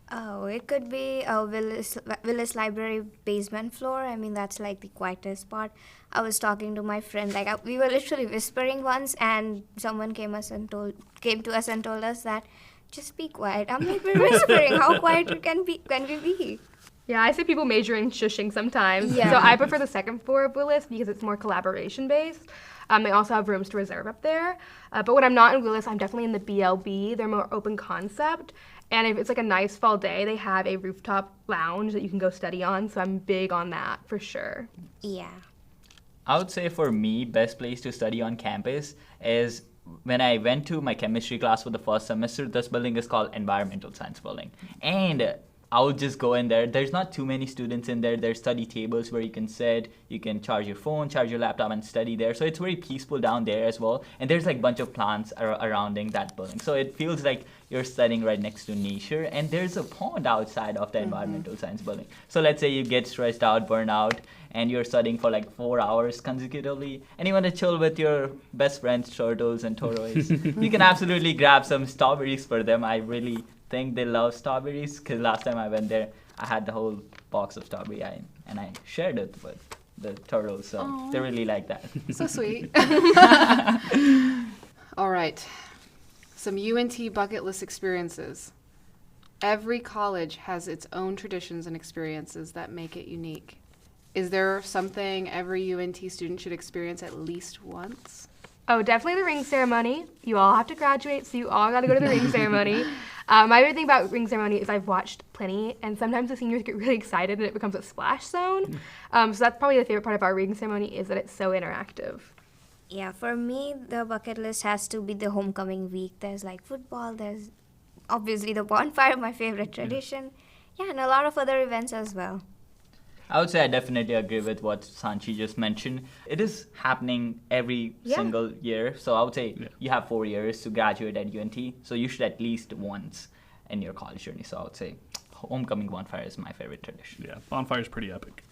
Oh, it could be Willis Library basement floor. I mean, that's like the quietest part. I was talking to my friend, we were literally whispering once, and someone came to us and told us that just be quiet. I'm like, we're whispering. How quiet can we be? Yeah, I see people majoring shushing sometimes. Yeah. So I prefer the second floor of Willis because it's more collaboration based. They also have rooms to reserve up there. But when I'm not in Willis, I'm definitely in the BLB. They're more open concept. And if it's like a nice fall day, they have a rooftop lounge that you can go study on. So I'm big on that for sure. Yeah. I would say for me, best place to study on campus is when I went to my chemistry class for the first semester. This building is called Environmental Science Building. And I would just go in there. There's not too many students in there. There's study tables where you can sit, you can charge your phone, charge your laptop, and study there. So it's very peaceful down there as well. And there's like a bunch of plants surrounding that building. So it feels like you're studying right next to nature. And there's a pond outside of the Environmental Science Building. So let's say you get stressed out, burn out, and you're studying for like 4 hours consecutively, and you want to chill with your best friends, turtles and tortoise. You can absolutely grab some strawberries for them. I really think they love strawberries, because last time I went there, I had the whole box of strawberry and I shared it with the turtles, so Aww. they really like that. So sweet. All right. Some UNT bucket list experiences. Every college has its own traditions and experiences that make it unique. Is there something every UNT student should experience at least once? Oh, definitely the ring ceremony. You all have to graduate, so you all got to go to the ring ceremony. My favorite thing about ring ceremony is I've watched plenty, and sometimes the seniors get really excited and it becomes a splash zone. So that's probably the favorite part of our ring ceremony, is that it's so interactive. Yeah, for me, the bucket list has to be the homecoming week. There's like football, there's obviously the bonfire, my favorite tradition. Yeah, and a lot of other events as well. I would say I definitely agree with what Sanchi just mentioned. It is happening every single year. So I would say you have 4 years to graduate at UNT. So you should at least once in your college journey. So I would say homecoming bonfire is my favorite tradition. Yeah, bonfire is pretty epic.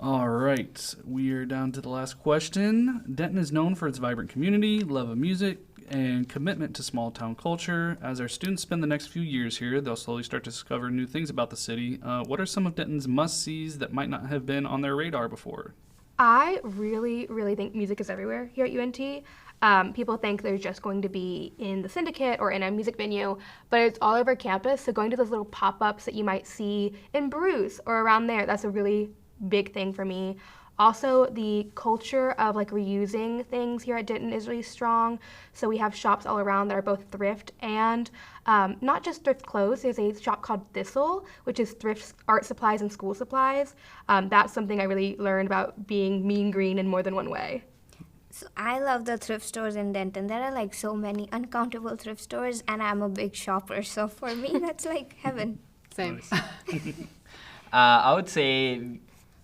All right, we are down to the last question. Denton is known for its vibrant community, love of music, and commitment to small town culture. As our students spend the next few years here, they'll slowly start to discover new things about the city. What are some of Denton's must-sees that might not have been on their radar before? I really, really think music is everywhere here at UNT. People think they're just going to be in the syndicate or in a music venue, but it's all over campus. So going to those little pop-ups that you might see in Bruce or around there, that's a really big thing for me. Also, the culture of like reusing things here at Denton is really strong. So we have shops all around that are both thrift and not just thrift clothes. There's a shop called Thistle, which is thrift art supplies and school supplies. That's something I really learned about being mean green in more than one way. So I love the thrift stores in Denton. There are like so many uncountable thrift stores, and I'm a big shopper. So for me, that's like heaven. Same. I would say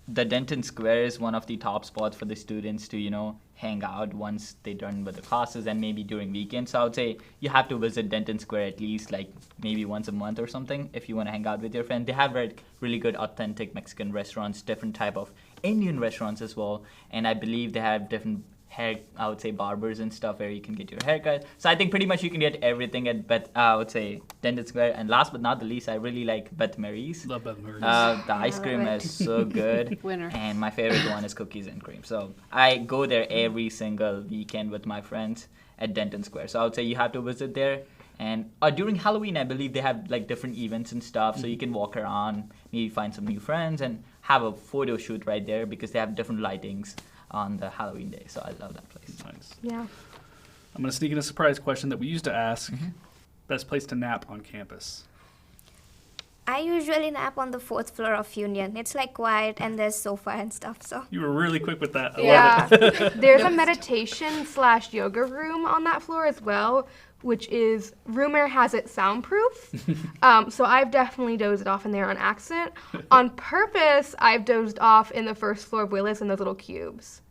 the Denton Square is one of the top spots for the students to, hang out once they're done with the classes and maybe during weekends. So I would say you have to visit Denton Square at least like maybe once a month or something if you want to hang out with your friend. They have really good authentic Mexican restaurants, different type of Indian restaurants as well. And I believe they have different barbers and stuff where you can get your haircut. So I think pretty much you can get everything at Denton Square. And last but not the least, I really like Beth Marie's. Love Beth Marie's. The ice cream is so good. Winner. And my favorite one is cookies and cream. So I go there every single weekend with my friends at Denton Square. So I would say you have to visit there. And during Halloween, I believe they have like different events and stuff. So you can walk around, maybe find some new friends and have a photo shoot right there because they have different lightings on the Halloween day. So I love that place. Nice. Yeah. I'm going to sneak in a surprise question that we used to ask. Best place to nap on campus? I usually nap on the 4th floor of Union. It's like quiet and there's sofa and stuff. So You were really quick with that. I Yeah. love it. There's a meditation/yoga room on that floor as well, which is, rumor has it, soundproof. So I've definitely dozed off in there on accident. On purpose, I've dozed off in the first floor of Willis in those little cubes.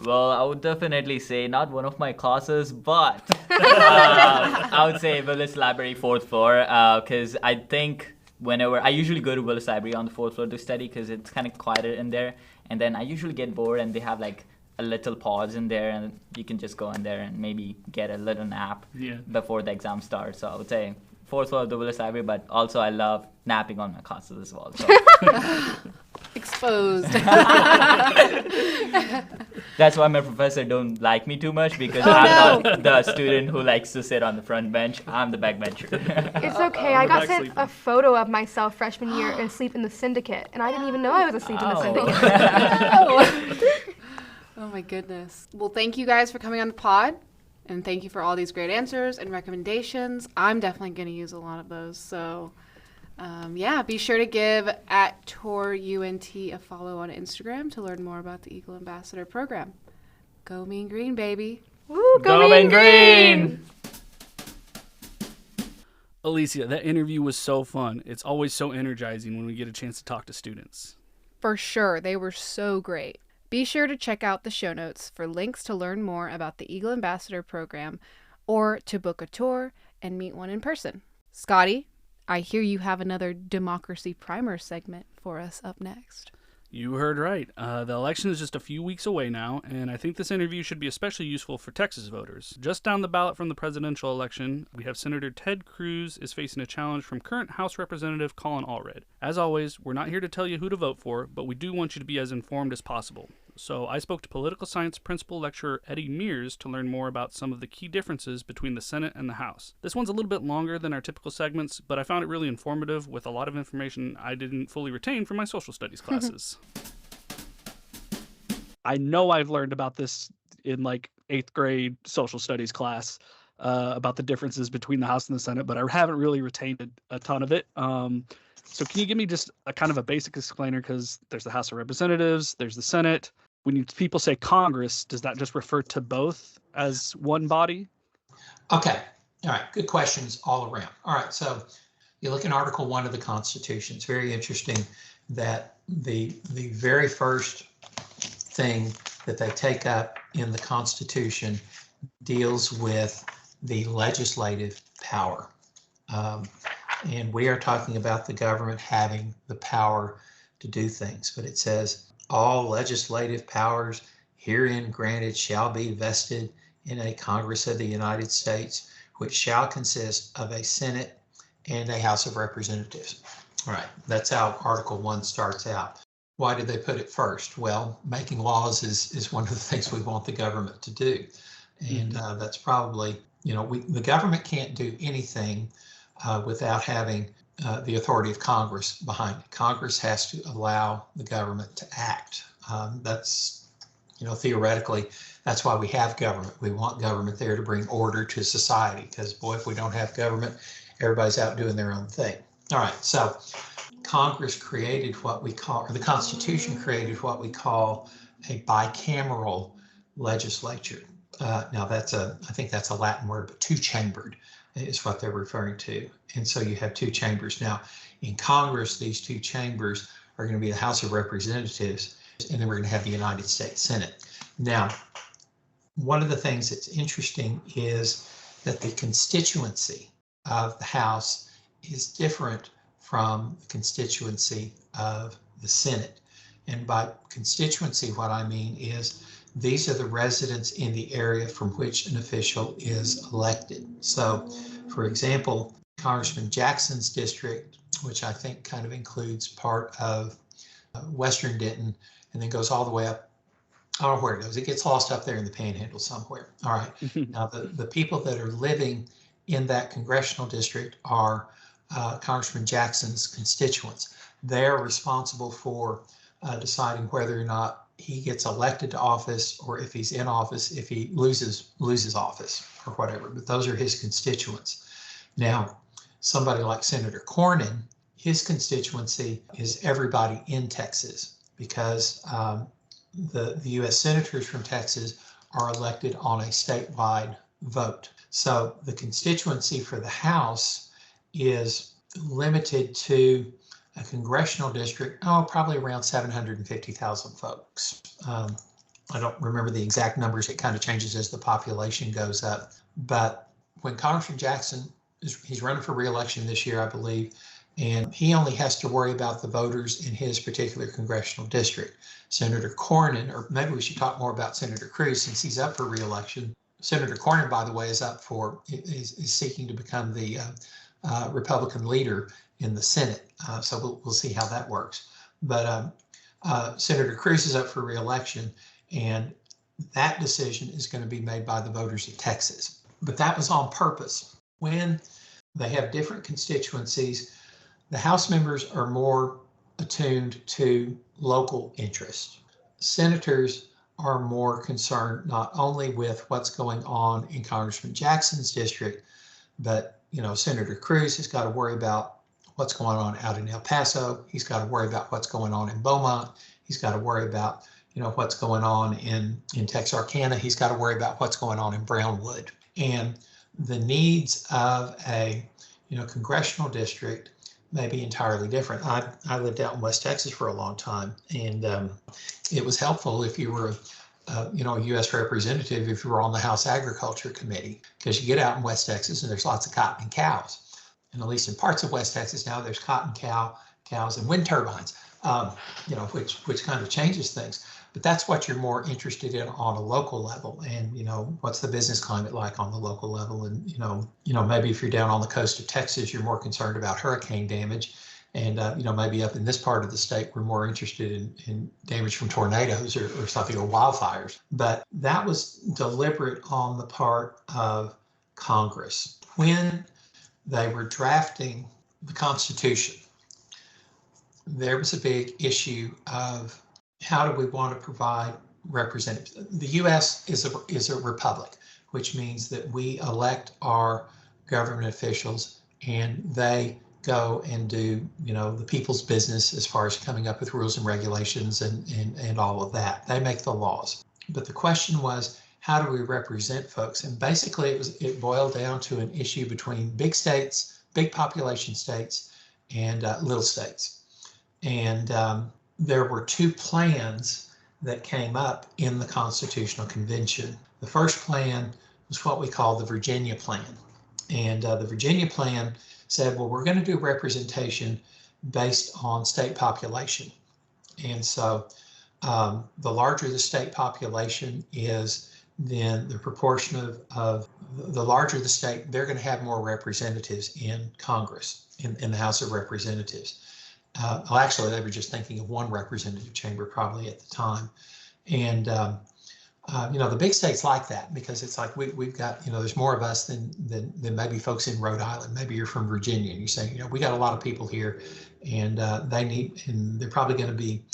Well, I would definitely say not one of my classes, but I would say Willis Library 4th floor because I think whenever I usually go to Willis Library on the 4th floor to study because it's kind of quieter in there, and then I usually get bored and they have like a little pause in there and you can just go in there and maybe get a little nap before the exam starts. So I would say 4th floor of the Willis Library, but also I love napping on my classes as well. So. Exposed. That's why my professor don't like me too much, because Oh, I'm no. not the student who likes to sit on the front bench. I'm the back bencher. It's okay. I got sent a photo of myself freshman year asleep in the syndicate, and I didn't even know I was asleep in the syndicate. Oh my goodness. Well, thank you guys for coming on the pod, and thank you for all these great answers and recommendations. I'm definitely going to use a lot of those. So, yeah, be sure to give @TourUNT a follow on Instagram to learn more about the Eagle Ambassador program. Go Mean Green, baby. Woo, Go Mean Green! Alicia, that interview was so fun. It's always so energizing when we get a chance to talk to students. For sure. They were so great. Be sure to check out the show notes for links to learn more about the Eagle Ambassador program or to book a tour and meet one in person. Scotty, I hear you have another Democracy Primer segment for us up next. You heard right. The election is just a few weeks away now, and I think this interview should be especially useful for Texas voters. Just down the ballot from the presidential election, we have Senator Ted Cruz is facing a challenge from current House Representative Colin Allred. As always, we're not here to tell you who to vote for, but we do want you to be as informed as possible. So I spoke to political science principal lecturer Eddie Meaders to learn more about some of the key differences between the Senate and the House. This one's a little bit longer than our typical segments, but I found it really informative with a lot of information I didn't fully retain from my social studies classes. I know I've learned about this in like 8th grade social studies class about the differences between the House and the Senate, but I haven't really retained a ton of it. So can you give me just a kind of a basic explainer? Because there's the House of Representatives, there's the Senate. When people say Congress, does that just refer to both as one body? Okay. All right. Good questions all around. All right. So you look in Article 1 of the Constitution. It's very interesting that the very first thing that they take up in the Constitution deals with the legislative power. And we are talking about the government having the power to do things, but it says all legislative powers herein granted shall be vested in a Congress of the United States, which shall consist of a Senate and a House of Representatives. All right, that's how Article 1 starts out. Why did they put it first? Well, making laws is one of the things we want the government to do. And that's probably, the government can't do anything without having the authority of Congress behind it. Congress has to allow the government to act. That's, theoretically, that's why we have government. We want government there to bring order to society, because boy, if we don't have government, everybody's out doing their own thing. All right, so Congress created what we call, or the Constitution created what we call a bicameral legislature. Now I think that's a Latin word, but two-chambered is what they're referring to. And so you have two chambers. Now, in Congress, these two chambers are going to be the House of Representatives, and then we're going to have the United States Senate. Now, one of the things that's interesting is that the constituency of the House is different from the constituency of the Senate. And by constituency, what I mean is these are the residents in the area from which an official is elected. So, for example, Congressman Jackson's district, which I think kind of includes part of Western Denton, and then goes all the way up. I don't know where it goes. It gets lost up there in the Panhandle somewhere. All right. Now, the people that are living in that congressional district are Congressman Jackson's constituents. They're responsible for deciding whether or not he gets elected to office, or if he's in office, if he loses office or whatever. But those are his constituents. Now, somebody like Senator Cornyn, his constituency is everybody in Texas, because the U.S. senators from Texas are elected on a statewide vote. So the constituency for the House is limited to a congressional district, probably around 750,000 folks. I don't remember the exact numbers. It kind of changes as the population goes up. But when Congressman Jackson, he's running for re-election this year, I believe, and he only has to worry about the voters in his particular congressional district. Senator Cornyn, or maybe we should talk more about Senator Cruz since he's up for re-election. Senator Cornyn, by the way, is seeking to become the Republican leader in the Senate. So we'll see how that works. But Senator Cruz is up for re-election, and that decision is going to be made by the voters of Texas. But that was on purpose. When they have different constituencies, the House members are more attuned to local interest. Senators are more concerned not only with what's going on in Congressman Jackson's district, but Senator Cruz has got to worry about what's going on out in El Paso. He's got to worry about what's going on in Beaumont. He's got to worry about what's going on in Texarkana. He's got to worry about what's going on in Brownwood. And the needs of a congressional district may be entirely different. I lived out in West Texas for a long time, and it was helpful if you were a U.S. representative, if you were on the House Agriculture Committee, because you get out in West Texas and there's lots of cotton and cows. And at least in parts of West Texas now, there's cotton cows and wind turbines, which kind of changes things. But that's what you're more interested in on a local level. And, what's the business climate like on the local level? And, maybe if you're down on the coast of Texas, you're more concerned about hurricane damage. And, maybe up in this part of the state, we're more interested in damage from tornadoes or something, or wildfires. But that was deliberate on the part of Congress. When they were drafting the Constitution, there was a big issue of how do we want to provide representatives. The U.S. is a republic, which means that we elect our government officials and they go and do, the people's business as far as coming up with rules and regulations and all of that. They make the laws. But the question was, how do we represent folks? And basically it boiled down to an issue between big states, big population states, and little states. And there were two plans that came up in the Constitutional Convention. The first plan was what we call the Virginia Plan. And the Virginia Plan said, well, we're going to do representation based on state population. And so the larger the state population is, then the proportion of the larger the state, they're going to have more representatives in Congress, in the House of Representatives. Well, actually, they were just thinking of one representative chamber probably at the time. And, the big states like that because it's like we've got, there's more of us than maybe folks in Rhode Island. Maybe you're from Virginia and you say, we got a lot of people here and they're probably going to be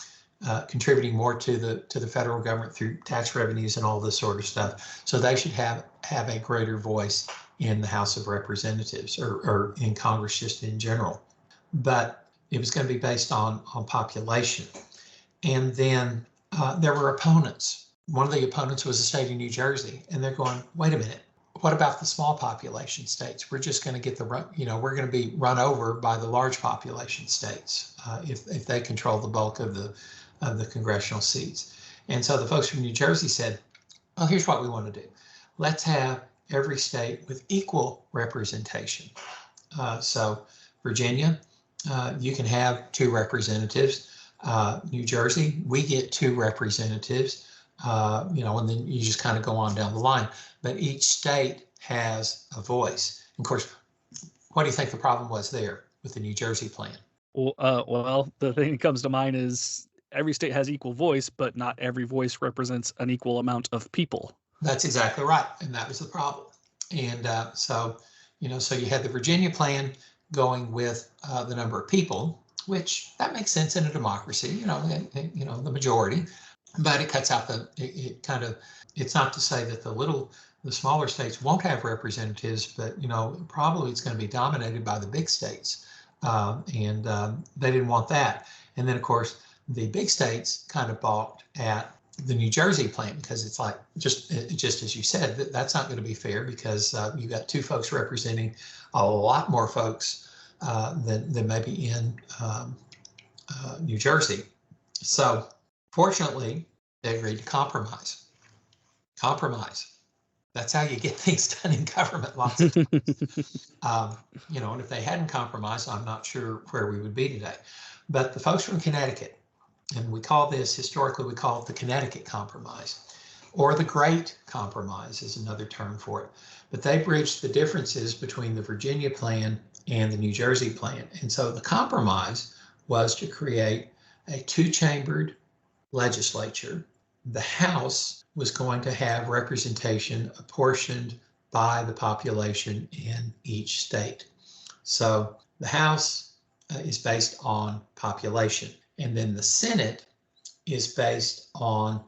contributing more to the federal government through tax revenues and all this sort of stuff. So they should have a greater voice in the House of Representatives or in Congress just in general. But it was going to be based on population. And then there were opponents. One of the opponents was the state of New Jersey. And they're going, wait a minute, what about the small population states? We're just going to get we're going to be run over by the large population states if they control the bulk of the congressional seats. And so the folks from New Jersey said, well, here's what we want to do. Let's have every state with equal representation. So Virginia, you can have 2 representatives. New Jersey, we get 2 representatives, and then you just kind of go on down the line. But each state has a voice. And of course, what do you think the problem was there with the New Jersey plan? Well, the thing that comes to mind is every state has equal voice, but not every voice represents an equal amount of people. That's exactly right. And that was the problem. And so you had the Virginia plan going with the number of people, which that makes sense in a democracy, the majority, but it cuts out it's not to say that the smaller states won't have representatives, but, probably it's going to be dominated by the big states. And they didn't want that. And then, of course, the big states kind of balked at the New Jersey plan because it's like, just as you said, that's not going to be fair because you got 2 folks representing a lot more folks than maybe in New Jersey. So fortunately, they agreed to compromise. That's how you get things done in government lots of times. And if they hadn't compromised, I'm not sure where we would be today. But the folks from Connecticut, and historically we call it the Connecticut Compromise, or the Great Compromise is another term for it. But they bridged the differences between the Virginia plan and the New Jersey plan. And so the compromise was to create a two-chambered legislature, the House was going to have representation apportioned by the population in each state. So the House is based on population, and then the Senate is based on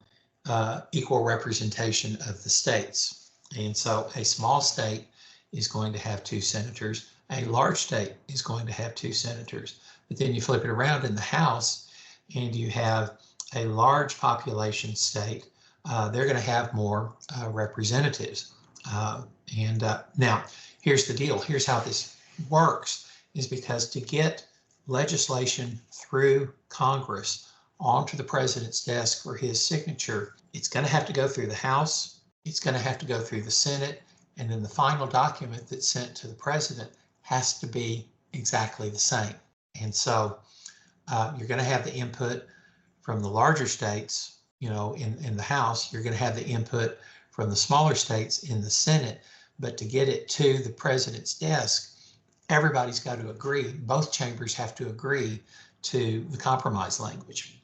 equal representation of the states. And so a small state is going to have 2 senators. A large state is going to have 2 senators. But then you flip it around in the House and you have a large population state. They're going to have more representatives. Now, here's the deal. Here's how this works, is because to get legislation through Congress onto the president's desk for his signature, it's going to have to go through the House, it's going to have to go through the Senate, and then the final document that's sent to the president has to be exactly the same. And so you're going to have the input from the larger states, in the House. You're going to have the input from the smaller states in the Senate. But to get it to the president's desk, everybody's got to agree. Both chambers have to agree to the compromise language.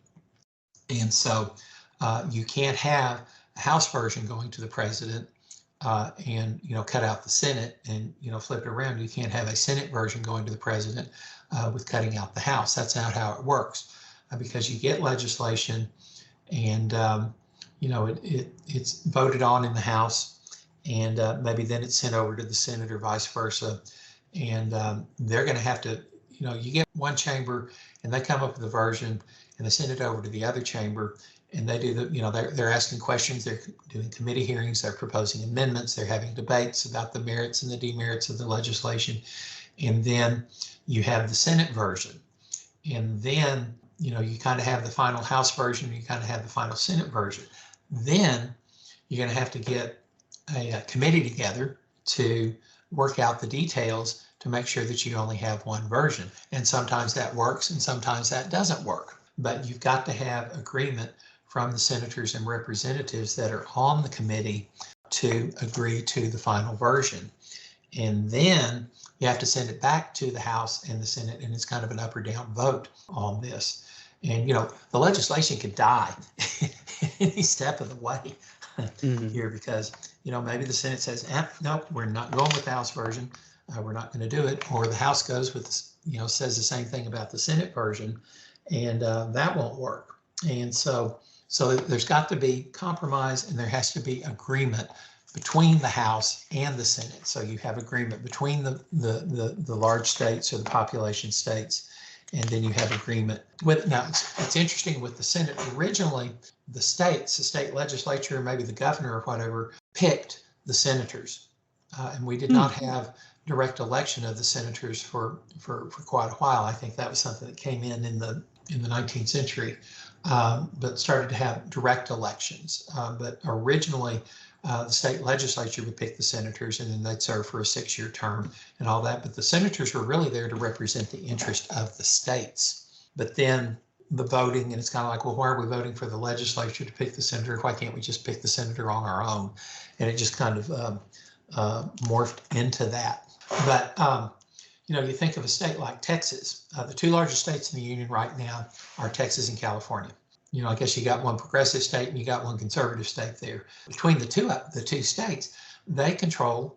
And so you can't have a House version going to the president and cut out the Senate and flip it around. You can't have a Senate version going to the president with cutting out the House. That's not how it works, because you get legislation and it's voted on in the House, and maybe then it's sent over to the Senate or vice versa, and they're going to have to, you get one chamber and they come up with a version and they send it over to the other chamber, and they do they're asking questions, they're doing committee hearings, they're proposing amendments, they're having debates about the merits and the demerits of the legislation. And then you have the Senate version. And then, you kind of have the final House version, you kind of have the final Senate version. Then you're going to have to get a committee together to work out the details to make sure that you only have one version. And sometimes that works and sometimes that doesn't work. But you've got to have agreement from the senators and representatives that are on the committee to agree to the final version. And then you have to send it back to the House and the Senate, and it's kind of an up or down vote on this. And, the legislation could die any step of the way here, because, maybe the Senate says, nope, we're not going with the House version. We're not going to do it. Or the House goes with, says the same thing about the Senate version, and that won't work. And so there's got to be compromise, and there has to be agreement between the House and the Senate. So you have agreement between the large states or the population states, and then you have agreement with, now it's interesting with the Senate, originally the state legislature, maybe the governor or whatever, picked the senators. And we did not have direct election of the senators for quite a while. I think that was something that came in the 19th century, but started to have direct elections. But originally, the state legislature would pick the senators, and then they'd serve for a 6-year term and all that. But the senators were really there to represent the interest of the states. But then the voting, and it's kind of like, well, why are we voting for the legislature to pick the senator? Why can't we just pick the senator on our own? And it just kind of morphed into that. But, you think of a state like Texas. The 2 largest states in the union right now are Texas and California. I guess you got one progressive state and you got one conservative state there. Between the two states, they control,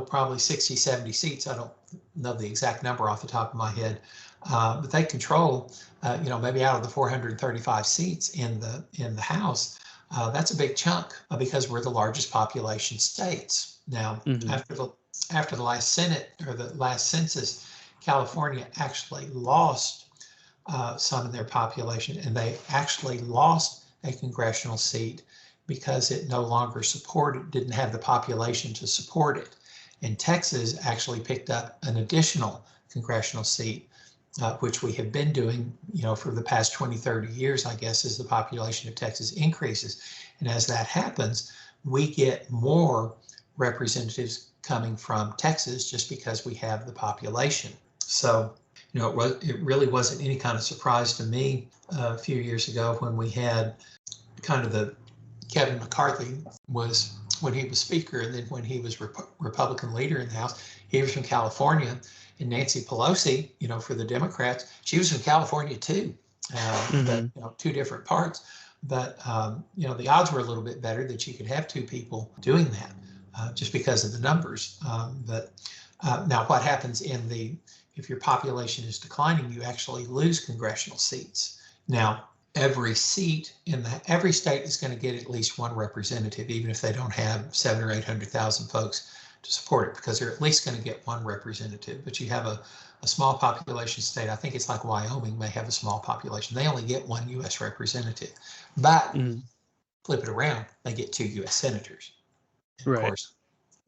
probably 60, 70 seats. I don't know the exact number off the top of my head, but they control, maybe out of the 435 seats in the House. That's a big chunk because we're the largest population states. Now, after the last Senate or the last census, California actually lost some of their population, and they actually lost a congressional seat because it no longer didn't have the population to support it. And Texas actually picked up an additional congressional seat, which we have been doing, for the past 20, 30 years, I guess, as the population of Texas increases. And as that happens, we get more representatives coming from Texas just because we have the population. So, it really wasn't any kind of surprise to me a few years ago when we had kind of Kevin McCarthy was when he was Speaker, and then when he was Republican leader in the House, he was from California, and Nancy Pelosi, for the Democrats, she was from California too. but two different parts. But the odds were a little bit better that you could have two people doing that, just because of the numbers. But now, what happens if your population is declining, you actually lose congressional seats. Now, every seat every state is going to get at least one representative, even if they don't have 700,000 or 800,000 folks to support it, because they're at least going to get one representative. But you have a small population state, I think it's like Wyoming may have a small population. They only get one U.S. representative. But flip it around, they get 2 U.S. senators. And right.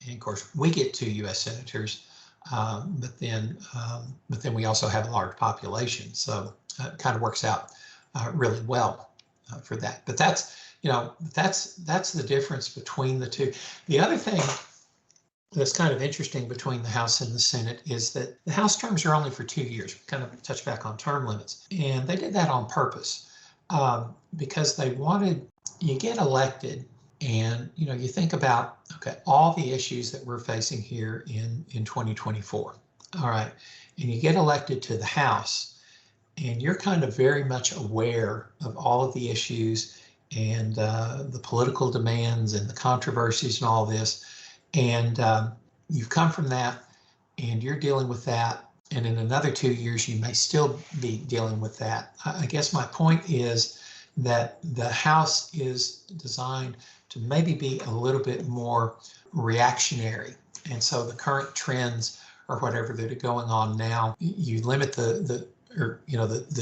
Of course, we get 2 U.S. senators, but then we also have a large population. So it kind of works out really well for that. But that's the difference between the two. The other thing that's kind of interesting between the House and the Senate is that the House terms are only for 2 years. We kind of touch back on term limits. And they did that on purpose because they wanted, you get elected and, you think about, okay, all the issues that we're facing here in 2024. All right. And you get elected to the House and you're kind of very much aware of all of the issues and the political demands and the controversies and all this. And you've come from that and you're dealing with that. And in another 2 years, you may still be dealing with that. I guess my point is that the House is designed to maybe be a little bit more reactionary. And so the current trends or whatever that are going on now, you limit the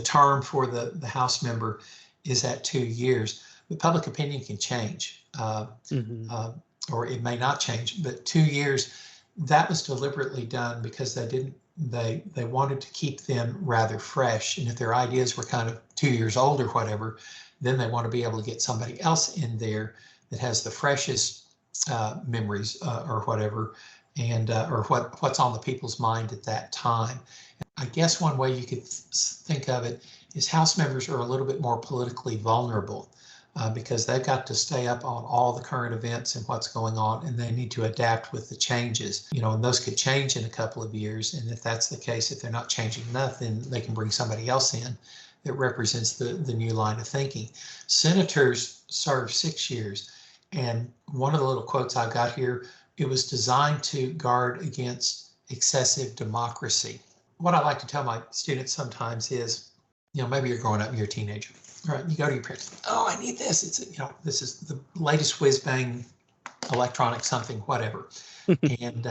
term for the House member is at 2 years. But public opinion can change. Or it may not change, but 2 years, that was deliberately done because they wanted to keep them rather fresh. And if their ideas were kind of 2 years old or whatever, then they want to be able to get somebody else in there that has the freshest memories or whatever, and or what's on the people's mind at that time. I guess one way you could think of it is House members are a little bit more politically vulnerable. Because they've got to stay up on all the current events and what's going on, and they need to adapt with the changes. And those could change in a couple of years. And if that's the case, if they're not changing enough, then they can bring somebody else in that represents the new line of thinking. Senators serve 6 years. And one of the little quotes I've got here, it was designed to guard against excessive democracy. What I like to tell my students sometimes is, maybe you're growing up and you're a teenager. All right, you go to your parents. Oh, I need this. It's this is the latest whiz bang, electronic something, whatever, and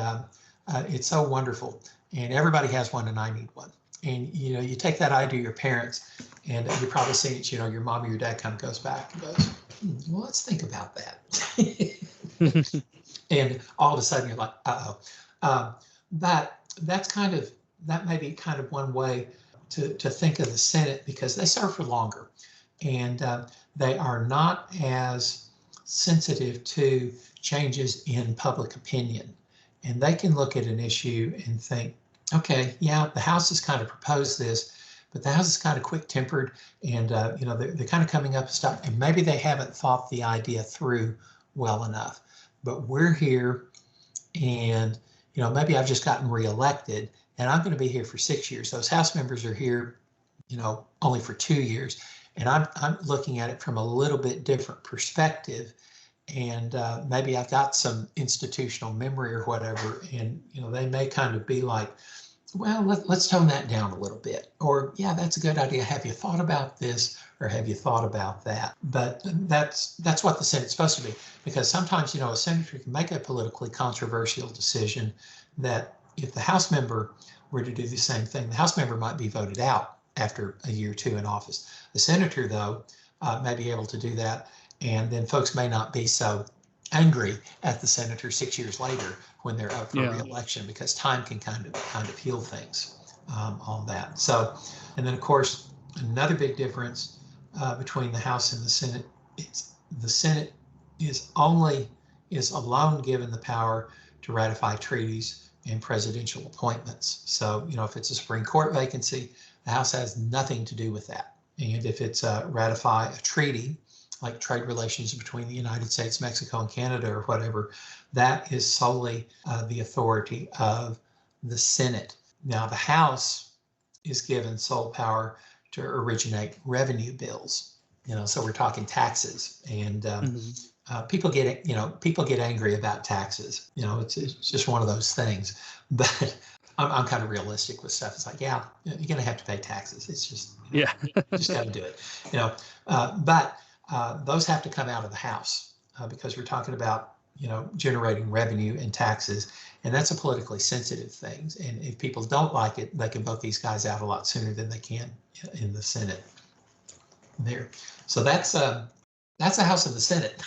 it's so wonderful. And everybody has one, and I need one. And you take that idea to your parents, and you're probably seeing it. Your mom or your dad kind of goes back and goes, "Well, let's think about that." And all of a sudden, you're like, "Uh-oh." That may be kind of one way to think of the Senate, because they serve for longer. And they are not as sensitive to changes in public opinion. And they can look at an issue and think, okay, yeah, the House has kind of proposed this, but the House is kind of quick-tempered, and they're kind of coming up with stuff, and maybe they haven't thought the idea through well enough. But we're here, and maybe I've just gotten reelected, and I'm going to be here for 6 years. Those House members are here, only for 2 years. And I'm looking at it from a little bit different perspective, and maybe I've got some institutional memory or whatever, and they may kind of be like, well, let's tone that down a little bit, or yeah, that's a good idea. Have you thought about this, or have you thought about that? But that's what the Senate's supposed to be, because sometimes a senator can make a politically controversial decision that if the House member were to do the same thing, the House member might be voted out after a year or two in office. The senator, though, may be able to do that, and then folks may not be so angry at the senator 6 years later when they're up for re-election, because time can kind of heal things on that. So, and then of course, another big difference between the House and the Senate, the Senate is alone given the power to ratify treaties and presidential appointments. So, if it's a Supreme Court vacancy, the House has nothing to do with that. And if it's ratify a treaty, like trade relations between the United States, Mexico, and Canada or whatever, that is solely the authority of the Senate. Now, the House is given sole power to originate revenue bills. So we're talking taxes, and people get angry about taxes. It's just one of those things. But I'm kind of realistic with stuff. It's like, yeah, you're going to have to pay taxes. It's just, you just got to do it. But those have to come out of the House because we're talking about, generating revenue and taxes, and that's a politically sensitive thing. And if people don't like it, they can vote these guys out a lot sooner than they can in the Senate. There, so that's the House of the Senate.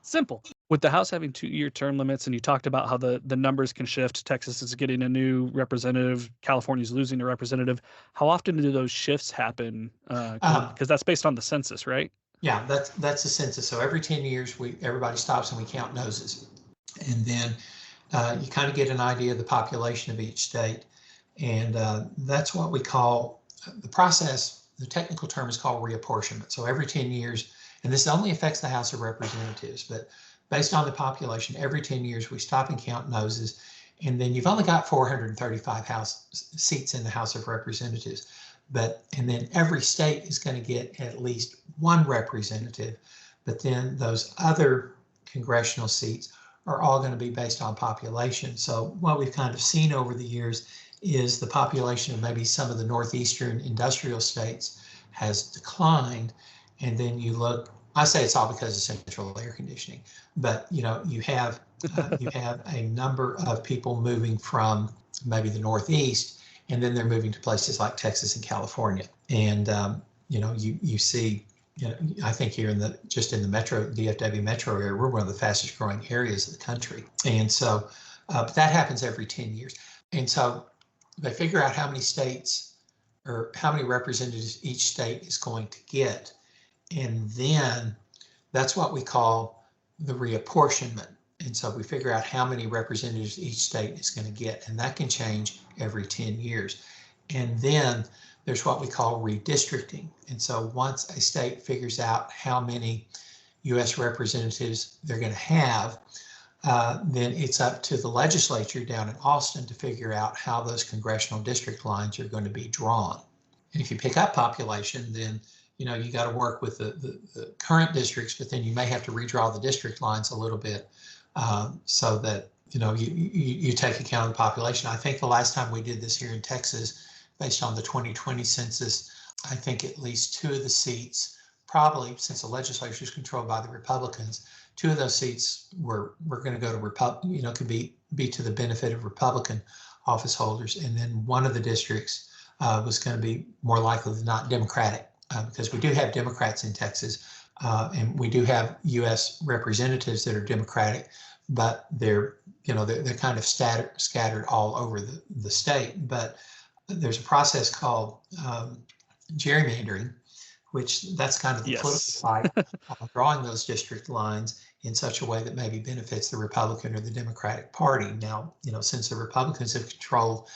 Simple. With the House having 2-year term limits, and you talked about how the numbers can shift. Texas is getting a new representative. California's losing a representative. How often do those shifts happen? Because that's based on the census, right? Yeah, that's the census. So every 10 years, everybody stops and we count noses, and then you kind of get an idea of the population of each state, and that's what we call the process. The technical term is called reapportionment. So every 10 years, and this only affects the House of Representatives, but based on the population, every 10 years we stop and count noses, and then you've only got 435 House seats in the House of Representatives, and then every state is going to get at least one representative, but then those other congressional seats are all going to be based on population. So what we've kind of seen over the years is the population of maybe some of the northeastern industrial states has declined, and then you look, I say it's all because of central air conditioning, but you have a number of people moving from maybe the Northeast, and then they're moving to places like Texas and California. And you see, I think here in the DFW metro area, we're one of the fastest growing areas of the country. And so but that happens every 10 years. And so they figure out how many states or how many representatives each state is going to get. And then that's what we call the reapportionment. And so we figure out how many representatives each state is going to get, and that can change every 10 years. And then there's what we call redistricting. And so once a state figures out how many U.S. representatives they're going to have, then it's up to the legislature down in Austin to figure out how those congressional district lines are going to be drawn. And if you pick up population, then you got to work with the current districts, but then you may have to redraw the district lines a little bit so that you take account of the population. I think the last time we did this here in Texas, based on the 2020 census, I think at least 2 of the seats, probably since the legislature is controlled by the Republicans, 2 of those seats were going to go to could be to the benefit of Republican office holders, and then one of the districts was going to be more likely than not Democratic. Because we do have Democrats in Texas, and we do have U.S. representatives that are Democratic, but they're kind of scattered all over the state. But there's a process called gerrymandering, which that's kind of the political fight on drawing those district lines in such a way that maybe benefits the Republican or the Democratic Party. Now, since the Republicans have controlled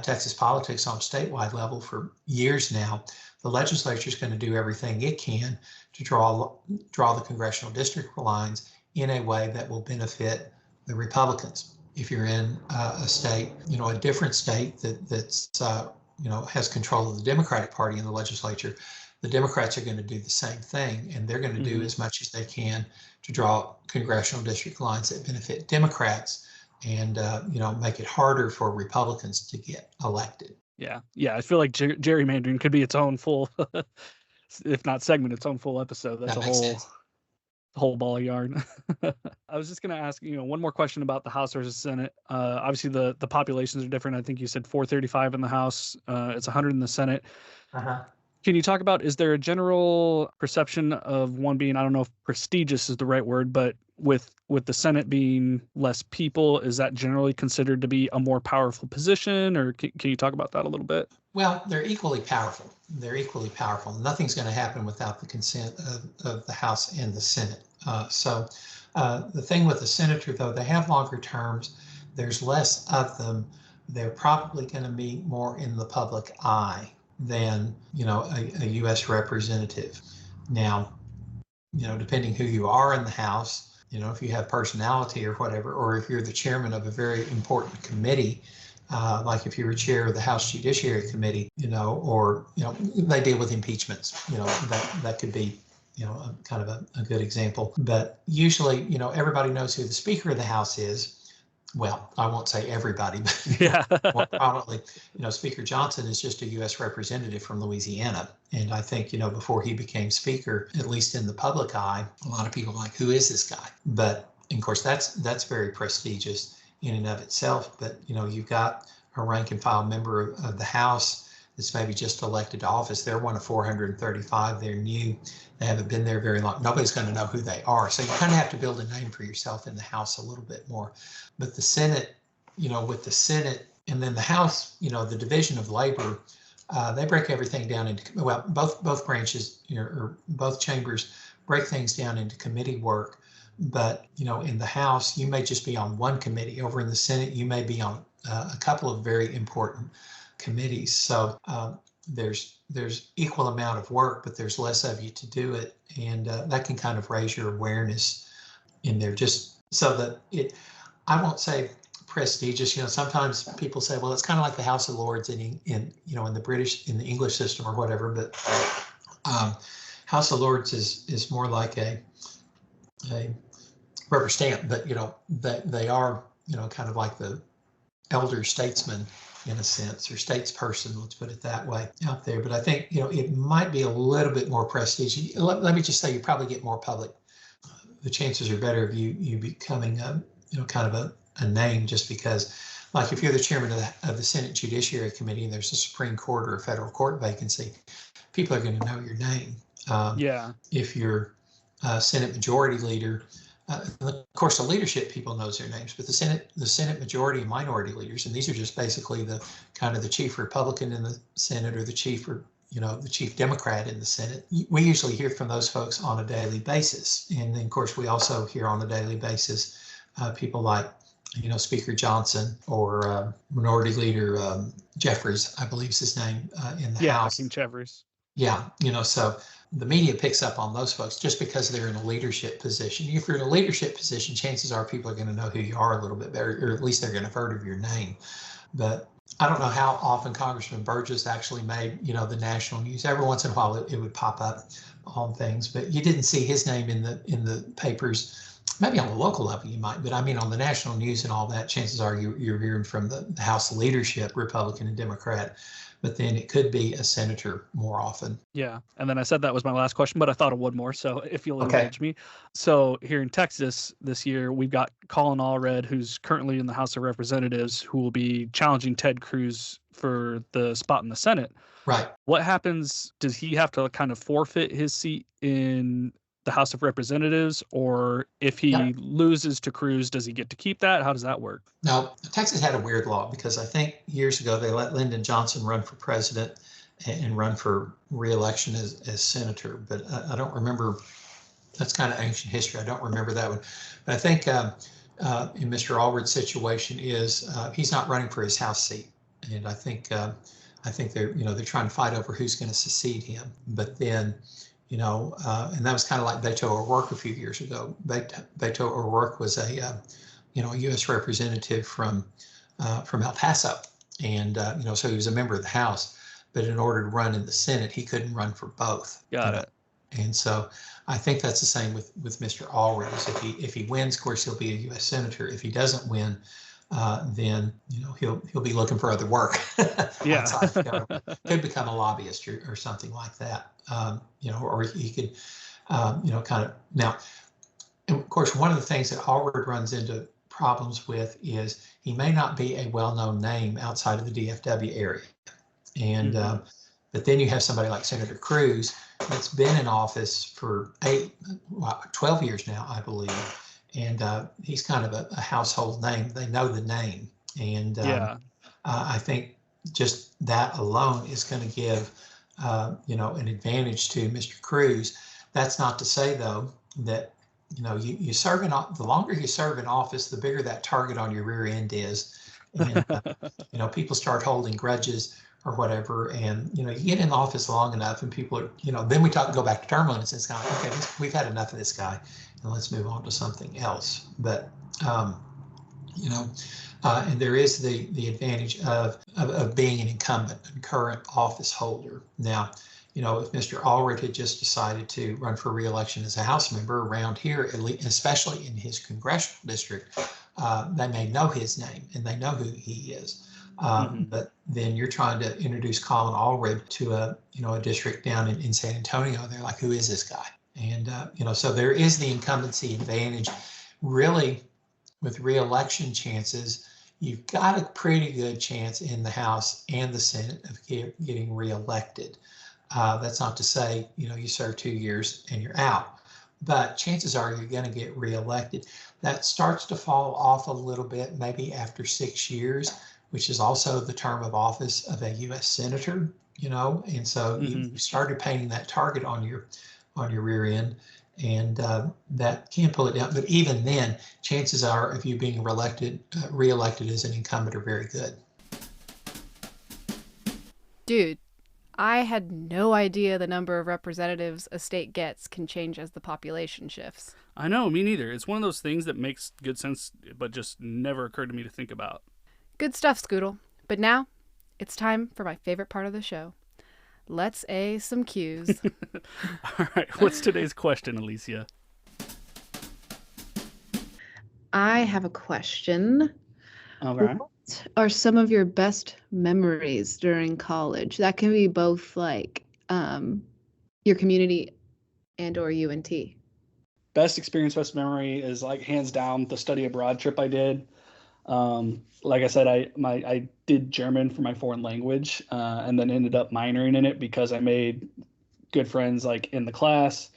Texas politics on a statewide level for years now, the legislature is going to do everything it can to draw the congressional district lines in a way that will benefit the Republicans. If you're in a state, a different state that's has control of the Democratic Party in the legislature, the Democrats are going to do the same thing, and they're going to do as much as they can to draw congressional district lines that benefit Democrats and make it harder for Republicans to get elected. Yeah. I feel like gerrymandering could be its own full, if not segment, its own full episode. That's a whole ball of yarn. I was just going to ask, one more question about the House versus Senate. Obviously, the populations are different. I think you said 435 in the House. It's 100 in the Senate. Can you talk about, is there a general perception of one being, I don't know if prestigious is the right word, but with the Senate being less people, is that generally considered to be a more powerful position, or can you talk about that a little bit? Well, they're equally powerful. Nothing's going to happen without the consent of the House and the Senate. So the thing with the senator, though, they have longer terms. There's less of them. They're probably going to be more in the public eye than a U.S. representative. Now, depending who you are in the House, if you have personality or whatever, or if you're the chairman of a very important committee, like if you were chair of the House Judiciary Committee, or, they deal with impeachments, that could be, kind of a good example. But usually, everybody knows who the Speaker of the House is. Well, I won't say everybody, but Yeah. more probably, Speaker Johnson is just a U.S. representative from Louisiana. And I think, before he became Speaker, at least in the public eye, a lot of people are like, who is this guy? But of course, that's very prestigious in and of itself. But, you've got a rank and file member of the House that's maybe just elected to office. They're one of 435. They're new. They haven't been there very long. Nobody's going to know who they are. So you kind of have to build a name for yourself in the House a little bit more. But the Senate, with the Senate and then the House, the division of labor, they break everything down into, well, both branches, or both chambers break things down into committee work. But, in the House, you may just be on one committee. Over in the Senate, you may be on a couple of very important committees. So there's equal amount of work, but there's less of you to do it. And that can kind of raise your awareness in there, just so that I won't say prestigious, sometimes people say, well, it's kind of like the House of Lords in the English system or whatever, but House of Lords is more like a rubber stamp, but they are kind of like the elder statesman in a sense, or statesperson, let's put it that way, out there. But I think it might be a little bit more prestigious. Let me just say, you probably get more public. The chances are better of you becoming kind of a name, just because, like, if you're the chairman of the Senate Judiciary Committee and there's a Supreme Court or a federal court vacancy, people are going to know your name. If you're Senate Majority Leader, of course, the leadership people knows their names, but the Senate Majority and Minority Leaders, and these are just basically the chief Republican in the Senate, or the chief Democrat in the Senate. We usually hear from those folks on a daily basis, and then of course we also hear on a daily basis people like Speaker Johnson, or Minority Leader Jeffries, I believe is his name, in the House. King Jeffries. Yeah, so the media picks up on those folks just because they're in a leadership position. If you're in a leadership position, chances are people are going to know who you are a little bit better, or at least they're going to have heard of your name. But I don't know how often Congressman Burgess actually made, the national news. Every once in a while it would pop up on things, but you didn't see his name in the papers. Maybe on the local level you might, but I mean on the national news and all that, chances are you're hearing from the House leadership, Republican and Democrat. But then it could be a senator more often. Yeah. And then I said that was my last question, but I thought of one more. So if you'll indulge me. So here in Texas this year, we've got Colin Allred, who's currently in the House of Representatives, who will be challenging Ted Cruz for the spot in the Senate. Right. What happens? Does he have to kind of forfeit his seat in the House of Representatives, or if he loses to Cruz, does he get to keep that? How does that work? No, Texas had a weird law, because I think years ago they let Lyndon Johnson run for president and run for re-election as senator, but I don't remember. That's kind of ancient history. I don't remember that one. But I think in Mr. Allred's situation he's not running for his House seat, and I think they're trying to fight over who's going to succeed him. But then, and that was kind of like Beto O'Rourke a few years ago. Beto O'Rourke was a U.S. representative from El Paso, and so he was a member of the House. But in order to run in the Senate, he couldn't run for both. Got it. And so I think that's the same with Mr. Allred. If he wins, of course, he'll be a U.S. senator. If he doesn't win, then he'll be looking for other work. Yeah. Could become a lobbyist or something like that. Or he could, kind of now. And of course, one of the things that Allred runs into problems with is he may not be a well-known name outside of the DFW area, and but then you have somebody like Senator Cruz that's been in office for 12 years now, I believe. And he's kind of a household name. They know the name. And I think just that alone is going to give, an advantage to Mr. Cruz. That's not to say, though, that, you serve the longer you serve in office, the bigger that target on your rear end is. And, people start holding grudges or whatever. And, you get in the office long enough and people are, then we go back to term limits. It's kind of, okay, we've had enough of this guy. And let's move on to something else. But, you know. And there is the advantage of being an incumbent and current office holder. Now, you know, if Mr. Allred had just decided to run for re-election as a House member around here, at least, especially in his congressional district, they may know his name and they know who he is. But then you're trying to introduce Colin Allred to a district down in San Antonio. They're like, who is this guy? And you know, so there is the incumbency advantage. Really, with re-election chances, you've got a pretty good chance in the House and the Senate of getting re-elected. That's not to say, you know, you serve 2 years and you're out, but chances are you're going to get re-elected. That starts to fall off a little bit, maybe after 6 years, which is also the term of office of a U.S. senator, you know, and so you started painting that target on your rear end, and that can pull it down. But even then, chances are of you being re-elected as an incumbent are very good. Dude, I had no idea the number of representatives a state gets can change as the population shifts. I know, me neither. It's one of those things that makes good sense, but just never occurred to me to think about. Good stuff, Scoodle. But now, it's time for my favorite part of the show. Let's A some cues. All right, what's today's question, Alicia? I have a question. All right. What are some of your best memories during college? That can be both like your community and or UNT. Best experience, best memory is like hands down the study abroad trip I did. Like I said, I did German for my foreign language, and then ended up minoring in it because I made good friends like in the class.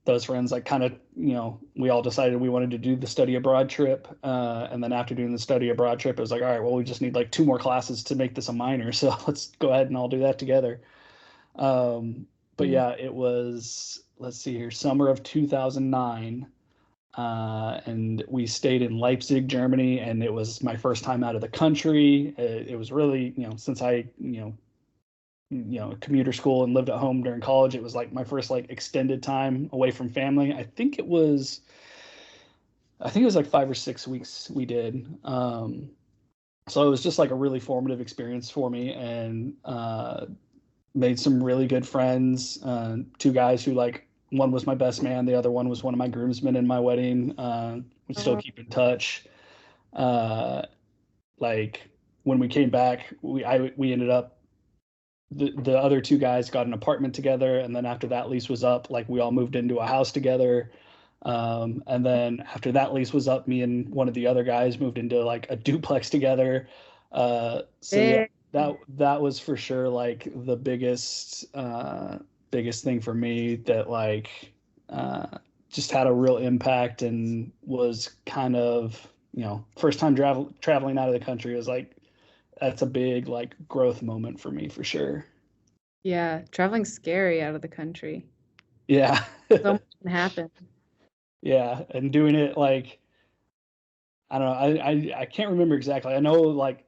Those friends like kind of, you know, we all decided we wanted to do the study abroad trip. And then after doing the study abroad trip, it was like, all right, well, we just need like 2 more classes to make this a minor. So let's go ahead and all do that together. But yeah, it was, let's see here, summer of 2009. And we stayed in Leipzig, Germany, and it was my first time out of the country. It was really, you know, since I, commuter school and lived at home during college, it was like my first like extended time away from family. I think it was like 5 or 6 weeks we did. So it was just like a really formative experience for me, and made some really good friends. 2 guys who like, one was my best man, the other one was one of my groomsmen in my wedding. We still keep in touch. Like when we came back, we ended up, the other 2 guys got an apartment together, and then after that lease was up, like we all moved into a house together. And then after that lease was up, me and one of the other guys moved into like a duplex together. So yeah, that was for sure like the biggest thing for me that like just had a real impact, and was kind of, you know, first time traveling out of the country. Was like, that's a big like growth moment for me for sure. Yeah, traveling's scary out of the country. Yeah. So much can happen. Yeah, and doing it like, I don't know, I can't remember exactly. I know like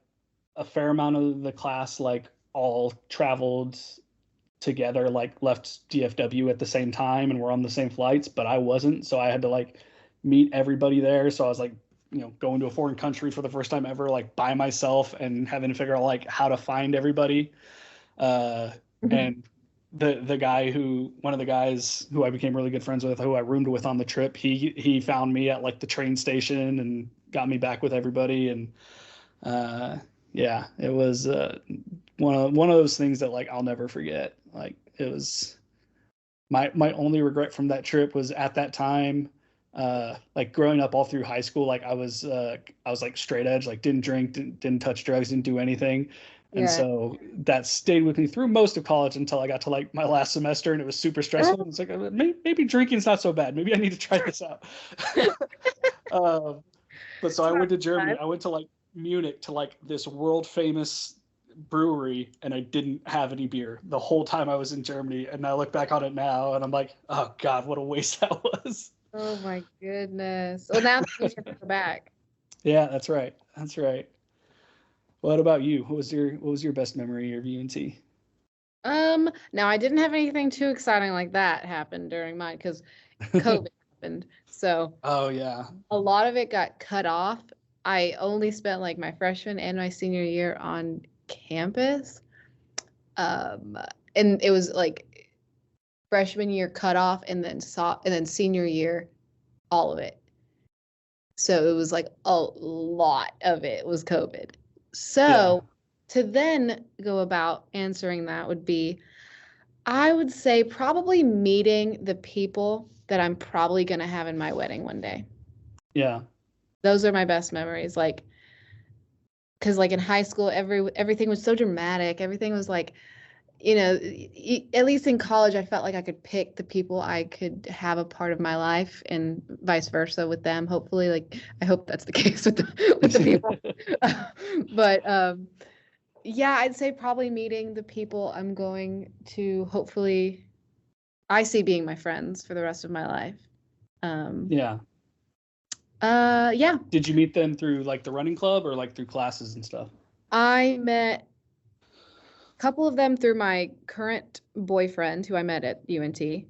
a fair amount of the class like all traveled together, like left DFW at the same time and were on the same flights, but I wasn't, so I had to like meet everybody there. So I was like, you know, going to a foreign country for the first time ever, like by myself, and having to figure out like how to find everybody. And the guy one of the guys who I became really good friends with, who I roomed with on the trip, he found me at like the train station and got me back with everybody. And yeah, it was one of those things that like I'll never forget. Like it was my only regret from that trip was at that time, like growing up all through high school, like I was like straight edge, like didn't drink, didn't touch drugs, didn't do anything. And so that stayed with me through most of college until I got to like my last semester, and it was super stressful. It's like, maybe drinking's not so bad. Maybe I need to try this out. But so I went to Germany. I went to like Munich to like this world famous brewery, and I didn't have any beer the whole time I was in Germany. And I look back on it now and I'm like, oh God, what a waste that was. Oh my goodness. Well, now you have to go back. Yeah, that's right. That's right. What about you? What was your best memory of UNT? Now I didn't have anything too exciting like that happen during mine because COVID happened. So Oh, yeah. a lot of it got cut off. I only spent like my freshman and my senior year on campus. And it was like freshman year cut off, and then senior year, all of it. So it was like a lot of it was COVID. So to then go about answering that would be, I would say probably meeting the people that I'm probably going to have in my wedding one day. Yeah. Those are my best memories. Like, because like in high school, everything was so dramatic. Everything was like, at least in college, I felt like I could pick the people I could have a part of my life, and vice versa with them. Hopefully, like I hope that's the case with the people. But yeah, I'd say probably meeting the people I'm going to hopefully I see being my friends for the rest of my life. Yeah. Yeah. Did you meet them through like the running club or like through classes and stuff? I met a couple of them through my current boyfriend, who I met at UNT. Okay.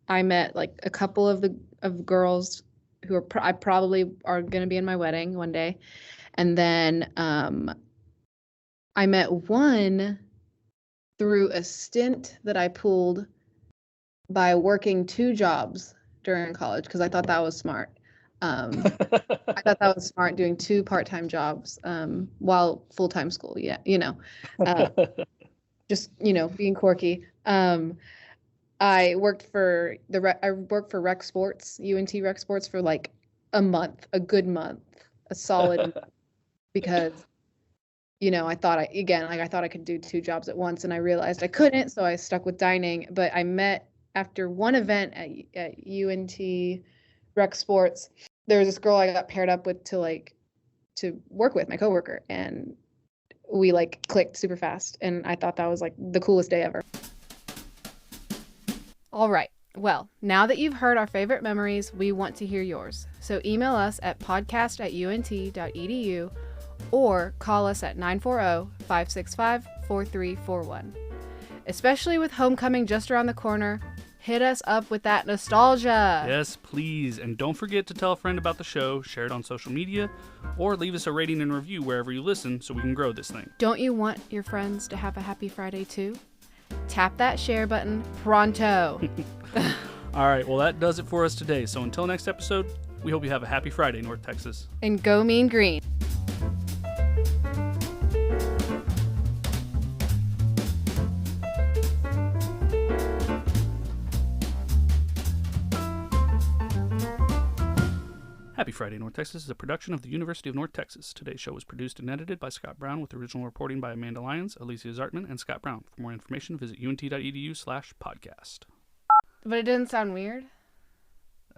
I met like a couple of girls who I probably are going to be in my wedding one day, and then I met one through a stint that I pulled by working 2 jobs during college, because I thought that was smart. I thought that was smart, doing 2 part-time jobs while full-time school. Yeah, just being quirky. I worked for Rec Sports, UNT Rec Sports, for like a good month, a solid month, because I thought I could do 2 jobs at once, and I realized I couldn't, so I stuck with dining. But I met after one event at UNT Rec Sports. There was this girl I got paired up with to work with, my coworker, and we like clicked super fast, and I thought that was like the coolest day ever. All right. Well, now that you've heard our favorite memories, we want to hear yours. So email us at podcast@unt.edu or call us at 940-565-4341. Especially with homecoming just around the corner, hit us up with that nostalgia. Yes, please. And don't forget to tell a friend about the show, share it on social media, or leave us a rating and review wherever you listen so we can grow this thing. Don't you want your friends to have a happy Friday too? Tap that share button pronto. All right, well, that does it for us today. So until next episode, we hope you have a happy Friday, North Texas. And go Mean Green. Happy Friday, North Texas is a production of the University of North Texas. Today's show was produced and edited by Scott Brown with original reporting by Amanda Lyons, Alicia Zartman, and Scott Brown. For more information, visit unt.edu/podcast. But it didn't sound weird?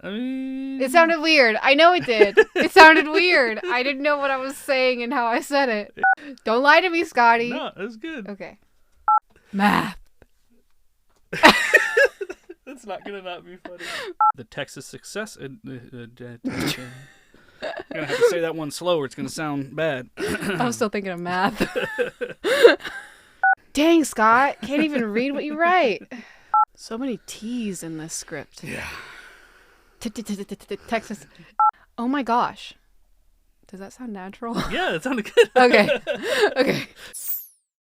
I mean... It sounded weird. I know it did. It sounded weird. I didn't know what I was saying and how I said it. Don't lie to me, Scotty. No, it was good. Okay. Math. That's not gonna not be funny. The Texas success. I'm gonna have to say that one slower. It's gonna sound bad. I was still thinking of math. Dang, Scott. Can't even read what you write. So many T's in this script. Yeah. Texas. Oh my gosh. Does that sound natural? Yeah, it sounded good. Okay.